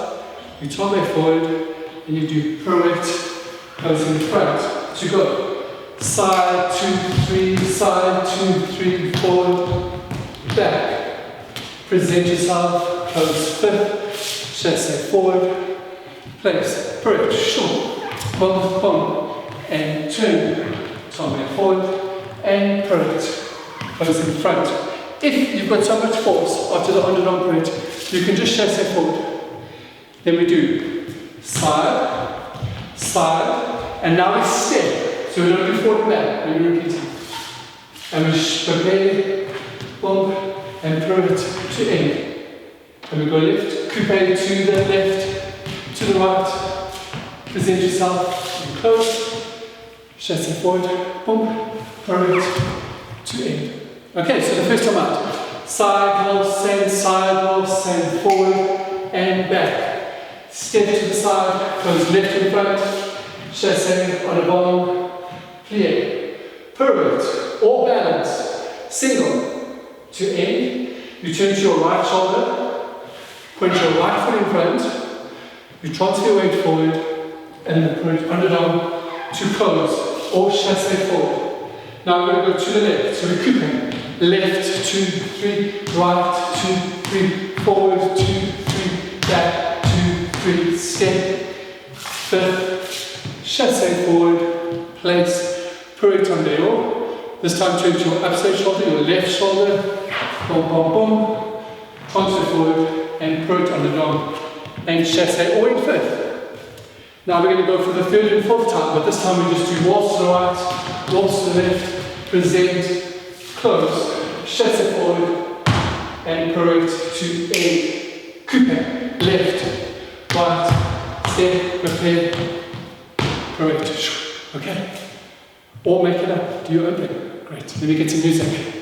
you turn back forward, and you do pirouette, close in the front. So you go side, 2, 3, side, 2, 3, forward, back. Present yourself, close fifth, chasse forward, place, pirouette, short, boom, boom, and turn, tombe forward, and pirouette, close in front. If you've got so much force after the underarm pirouette, you can just chasse forward. Then we do side, side, and now we step. So we don't do forward and back when you're repeating. And we prepare, boom, and pirouette to end. And we go left, coupe to the left, to the right, present yourself, and close, chasse forward, boom, pirouette to end. Okay, so the first time out, side, waltz, and forward, and back. Step to the side, goes left in front, chasse on a bomb, plie, pirouette, or balance, single, to end. You turn to your right shoulder, point your right foot in front, you transfer your weight forward, and then point underarm to close, or chasse forward. Now we're going to go to the left, so we're couping. Left, 2, 3, right, 2, 3, forward, 2, 3, back, 2, 3, step, fifth, chasse forward, place, pirouette on dehors. This time turn to your upside shoulder, your left shoulder, boom, boom, boom, transfer forward, and pirouette on the dome, and chasse all in fifth. Now we're going to go for the third and fourth time, but this time we just do waltz to the right, waltz to the left, present, close, chasse forward, and pirouette to end. Coupe, left, right, step, prepare, pirouette. Okay? Or make it up, do your own thing. Great, let me get some music.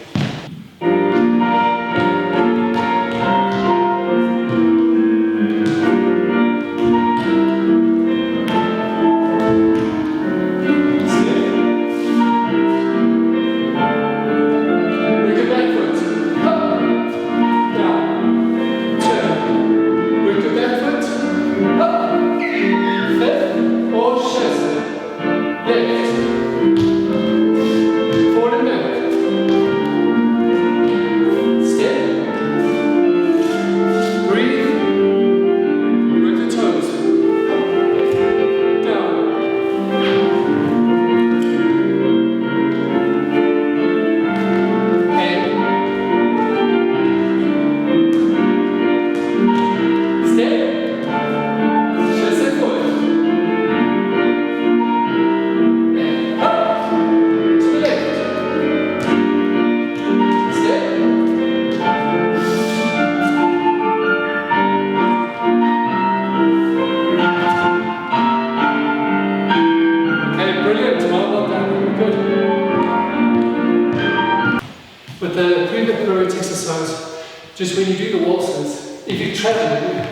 Just when you do the waltzes, if you're traveling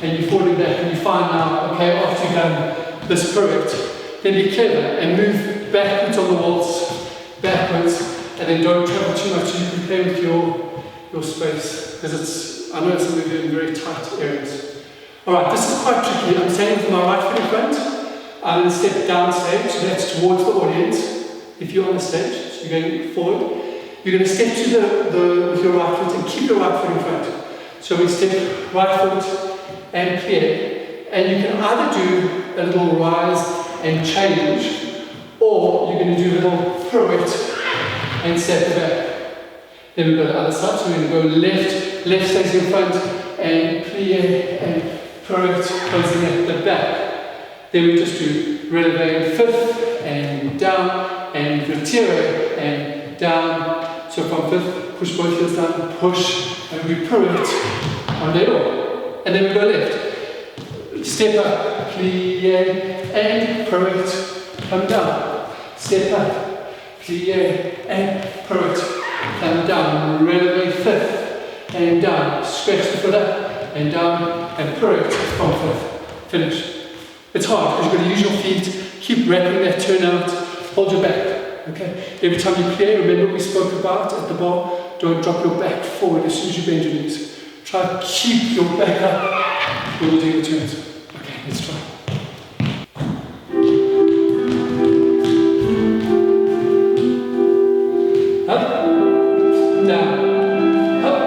and you're falling back and you find now, okay, after you've done this pirouette, then be clever and move backwards on the waltz, backwards, and then don't travel too much so you can play with your space. Because I know some of you are in very tight areas. Alright, this is quite tricky. I'm standing with my right foot in front. I'm going to step down stage, so that's towards the audience. If you're on the stage, so you're going forward. You're going to step to with your right foot and keep your right foot in front. So we step right foot and plie. And you can either do a little rise and change, or you're going to do a little pirouette and step back. Then we go to the other side, so we're going to go left stays in front, and plie and pirouette closing at the back. Then we just do releve fifth and down, and retire and down. So from fifth, push both heels down, push, and we pirouette on dehors. And then we go left. Step up, plie, and pirouette, come down. Step up, plie, and pirouette, come down. Releve fifth, and down. Stretch the foot up, and down, and pirouette from fifth. Finish. It's hard because you've got to use your feet, keep wrapping that turn out, hold your back. Okay. Every time you plie, remember what we spoke about at the bar, don't drop your back forward as soon as you bend your knees. Try to keep your back up when you do the turns. Okay, let's try. Up, down. Up,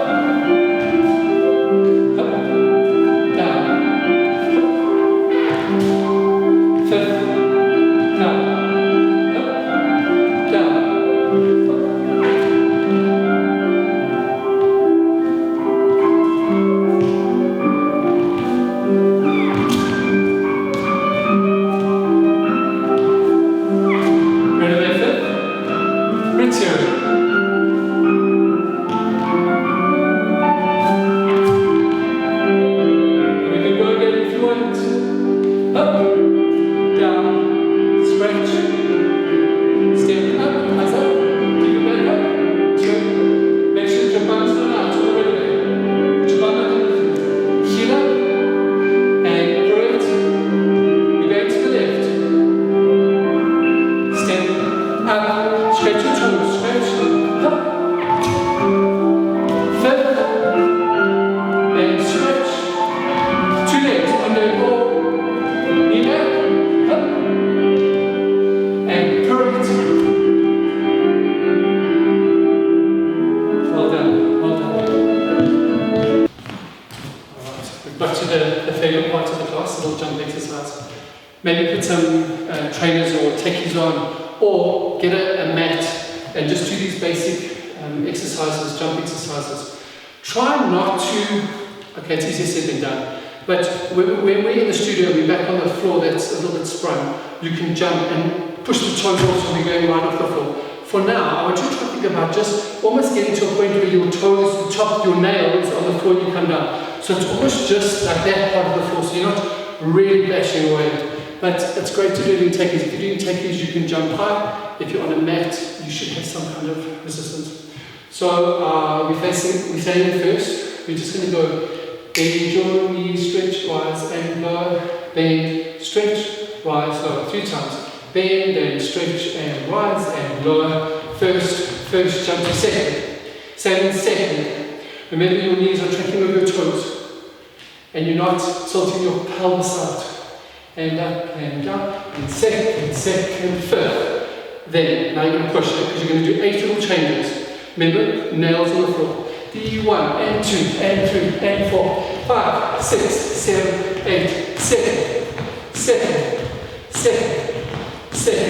down. up, stretch your toes, stretch, up, fifth, and stretch, two legs, under or knee back, up, and pirouette. Well done, well done. Alright, we've got to the favourite part of the class, the little jump exercise. Maybe put some trainers or techies on, or get a mat and just do these basic exercises, jump exercises. Try not to, okay, it's easier said than done, but when we're in the studio, we're back on the floor that's a little bit sprung, you can jump and push the toes off so we're going right off the floor. For now, I want you to try to think about just almost getting to a point where your toes, the top of your nails on the floor, you come down. So it's almost just like that part of the floor, so you're not really bashing away. But it's great to do it in techies. If you're doing techies, you can jump high. If you're on a mat, you should have some kind of resistance. So we're saying first, we're just going to go bend your knees, stretch, rise and lower. Bend, stretch, rise, lower. 3 times. Bend and stretch and rise and lower. First jump to second. Same in second. Remember your knees are tracking over your toes. And you're not tilting your pelvis out. And up and down, and second, fifth. Then, now you're going to push it because you're going to do 8 little changes. Remember, nails on the floor. D1 and 2 and 3 and 4, 5, 6, 7, 8. Second.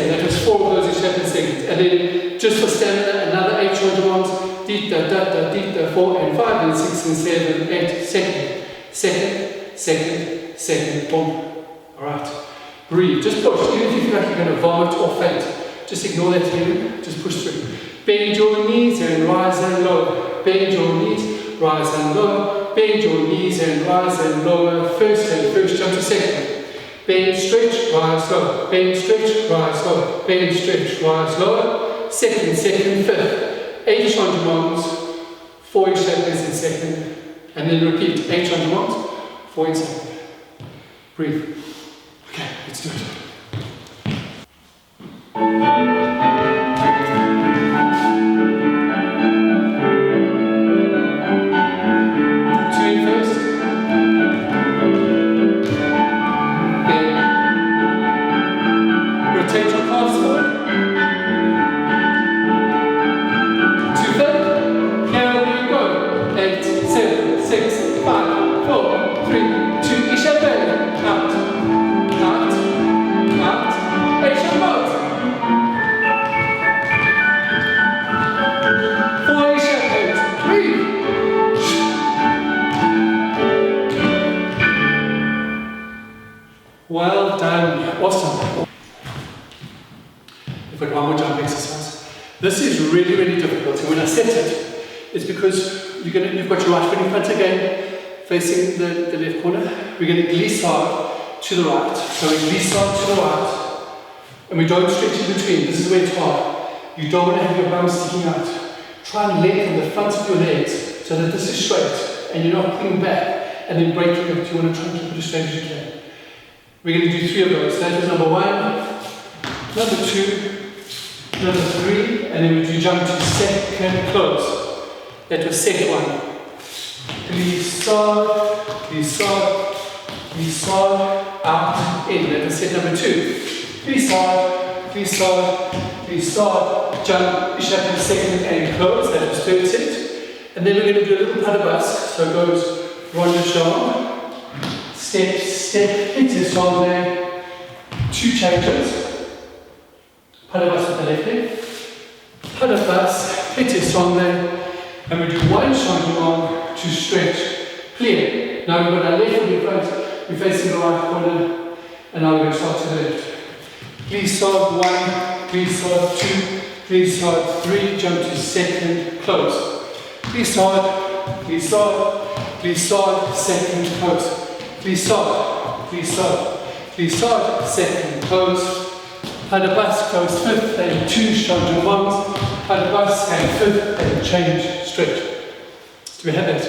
That was 4 of those each happen seconds. And then, just for stamina, another 8 shoulder arms. Dita, 4 and 5 and 6 and 7, 8. Second, boom. Alright, breathe, just push, even if you feel like you're going to vomit or faint, just ignore that feeling, just push through. Bend your knees and rise and lower, bend your knees, rise and lower, bend your knees and rise and lower, first jump to second. Bend, stretch, rise, lower, bend, stretch, rise, lower, bend, stretch, rise, lower, second, fifth, 8 changements, 4 each in second, and then repeat, 8 changements, 4 in second. Breathe. Okay, let's do it. Two in first. Then rotate your calves forward. 2 third. Here we go. 8, 7, 6, 5, 4, 3, 2. Each hand back. Out. Well done, awesome. We've got one more jump exercise. This is really, really difficult. And when I set it, it's because you've got your right foot in front again, facing the left corner. We're going to glissade to the right. So we glissade to the right, and we don't stretch in between. This is where it's hard. You don't want to have your bum sticking out. Try and lengthen the front of your legs so that this is straight, and you're not pulling back and then breaking it. You want to try and keep it as straight as you can. We're going to do 3 of those. So that was number 1, number 2, number 3, and then we do jump to second close. That was set 1. Glissade, out, in. That was set number 2. Glissade, jump, jump to second and close. That was third set. And then we're going to do a little pas de basque. So it goes rond de jambe, step, hit this one there, 2 changes. Pas de basque with the left leg, pas de basque, hit this one there, and we do 1 changement to stretch, clear. Now we've got our left foot in front, we're facing the right corner, and now we're going to start to the left. Glissade 1, glissade 2, glissade 3, jump to second, close. Glissade, second, close. Glissade, second, close. Pas de basque, close, fifth, and 2 changements. Pas de basque, and fifth, and change, stretch. Do we have that?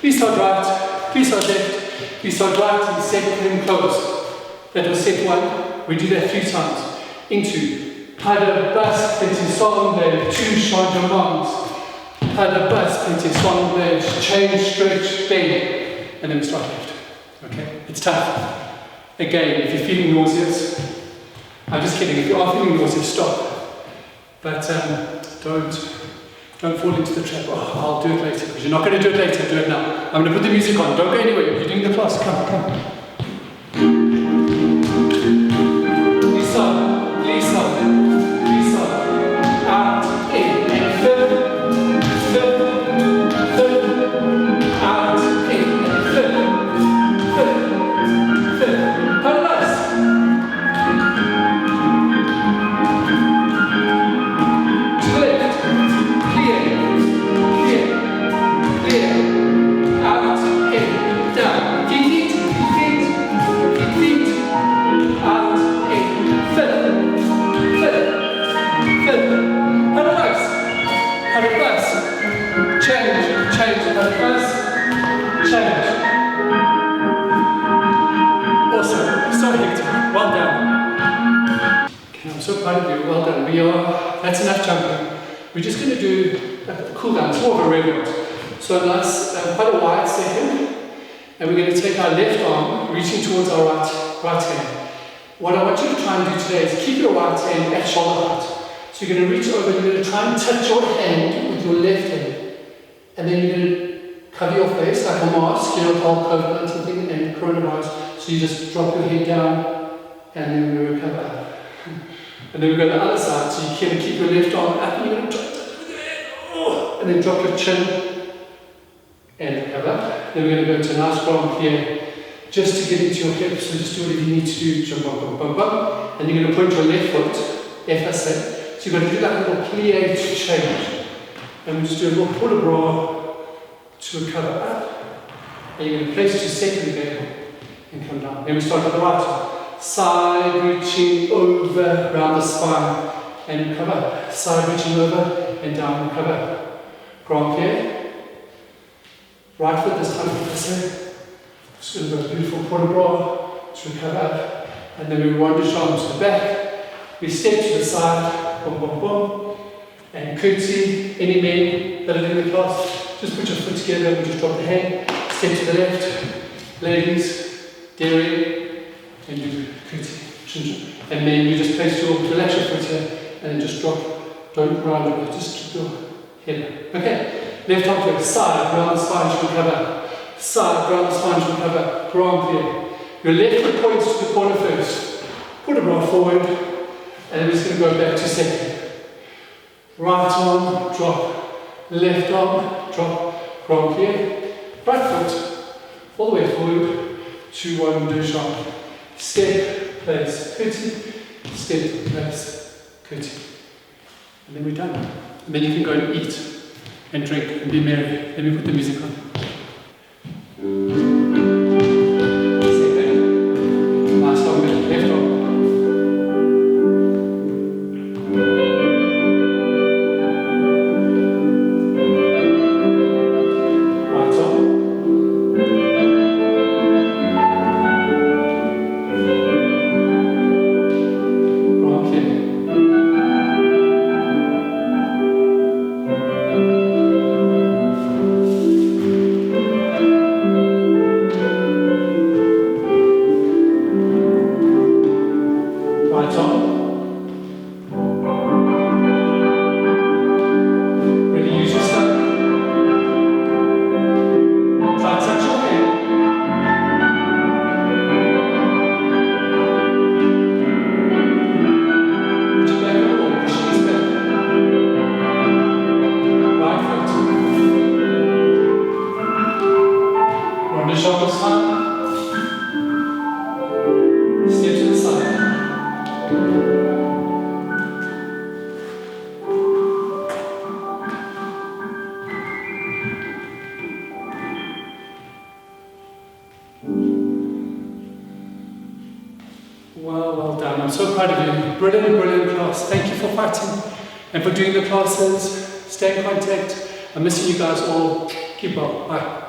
Glissade right, glissade left, glissade right, second, close. That was set 1. We do that 3 times. Into, Pas de basse, petit swung blade, 2 changements. Pas de basse, petit swung blade, change, stretch, bend. And then we start left. Okay? It's tough. Again, if you're feeling nauseous, I'm just kidding, if you are feeling nauseous, stop. But don't fall into the trap. Oh, I'll do it later, because you're not going to do it later, do it now. I'm going to put the music on, don't go anywhere, you're doing the class, come. Out, in, and flip, out, in, and flip. Paradise. To the left, clear, out, in, down, feet, out, in, flip, paradise, change, paradise, change. Awesome, so Hector, well done. Okay, I'm so proud of you, well done. That's enough jumping. We're just going to do a cool down, it's more of a reverend. So nice, quite a wide second, and we're going to take our left arm, reaching towards our right hand. What I want you to try and do today is keep your right hand at shoulder height. So you're going to reach over and you're going to try and touch your hand with your left hand. And then you're going to cover your face like a mask, whole coconut or something, and coronavirus. So you just drop your head down and then we recover up. And then we go to the other side, so you can keep your left arm up and you're going to try to touch with your head. And then drop your chin and recover. Then we're going to go to a nice Grand Pierre just to get into your hips. So just do whatever you need to do. Jump up. And you're going to point your left foot, F I say. So you're going to do like a little plie to change. And we just do a little port de bras to recover up. And you're going to place your second leg and come down. Then we start with the right side. Side reaching over around the spine and recover. Side reaching over and down, recover. Grand Pierre. Right foot this time, just going to go beautiful port de bras to recover up. And then we round your arms to the back. We step to the side, boom, and curtsy. Any men that are in the class, just put your foot together and just drop the hand. Step to the left, ladies, dairy, and do curtsy. And then you just place relax your foot here, and then just drop. Don't round it, just keep your head up. Okay, left arm to the side, round the spine to recover. Side, round the spine to recover. Grand Pierre. Your left foot points to the corner first. Put a bra forward. And then we're just going to go back to second. Right arm, drop. Left arm, drop. Grand Pierre. Right foot, all the way forward. 2, 1, deux jambes. Step, place, curtsy. Step, place, curtsy. And then we're done. And then you can go and eat and drink and be merry. Let me put the music on. Well done. I'm so proud of you. Brilliant class. Thank you for fighting and for doing the classes. Stay in contact. I'm missing you guys all. Keep well. Bye.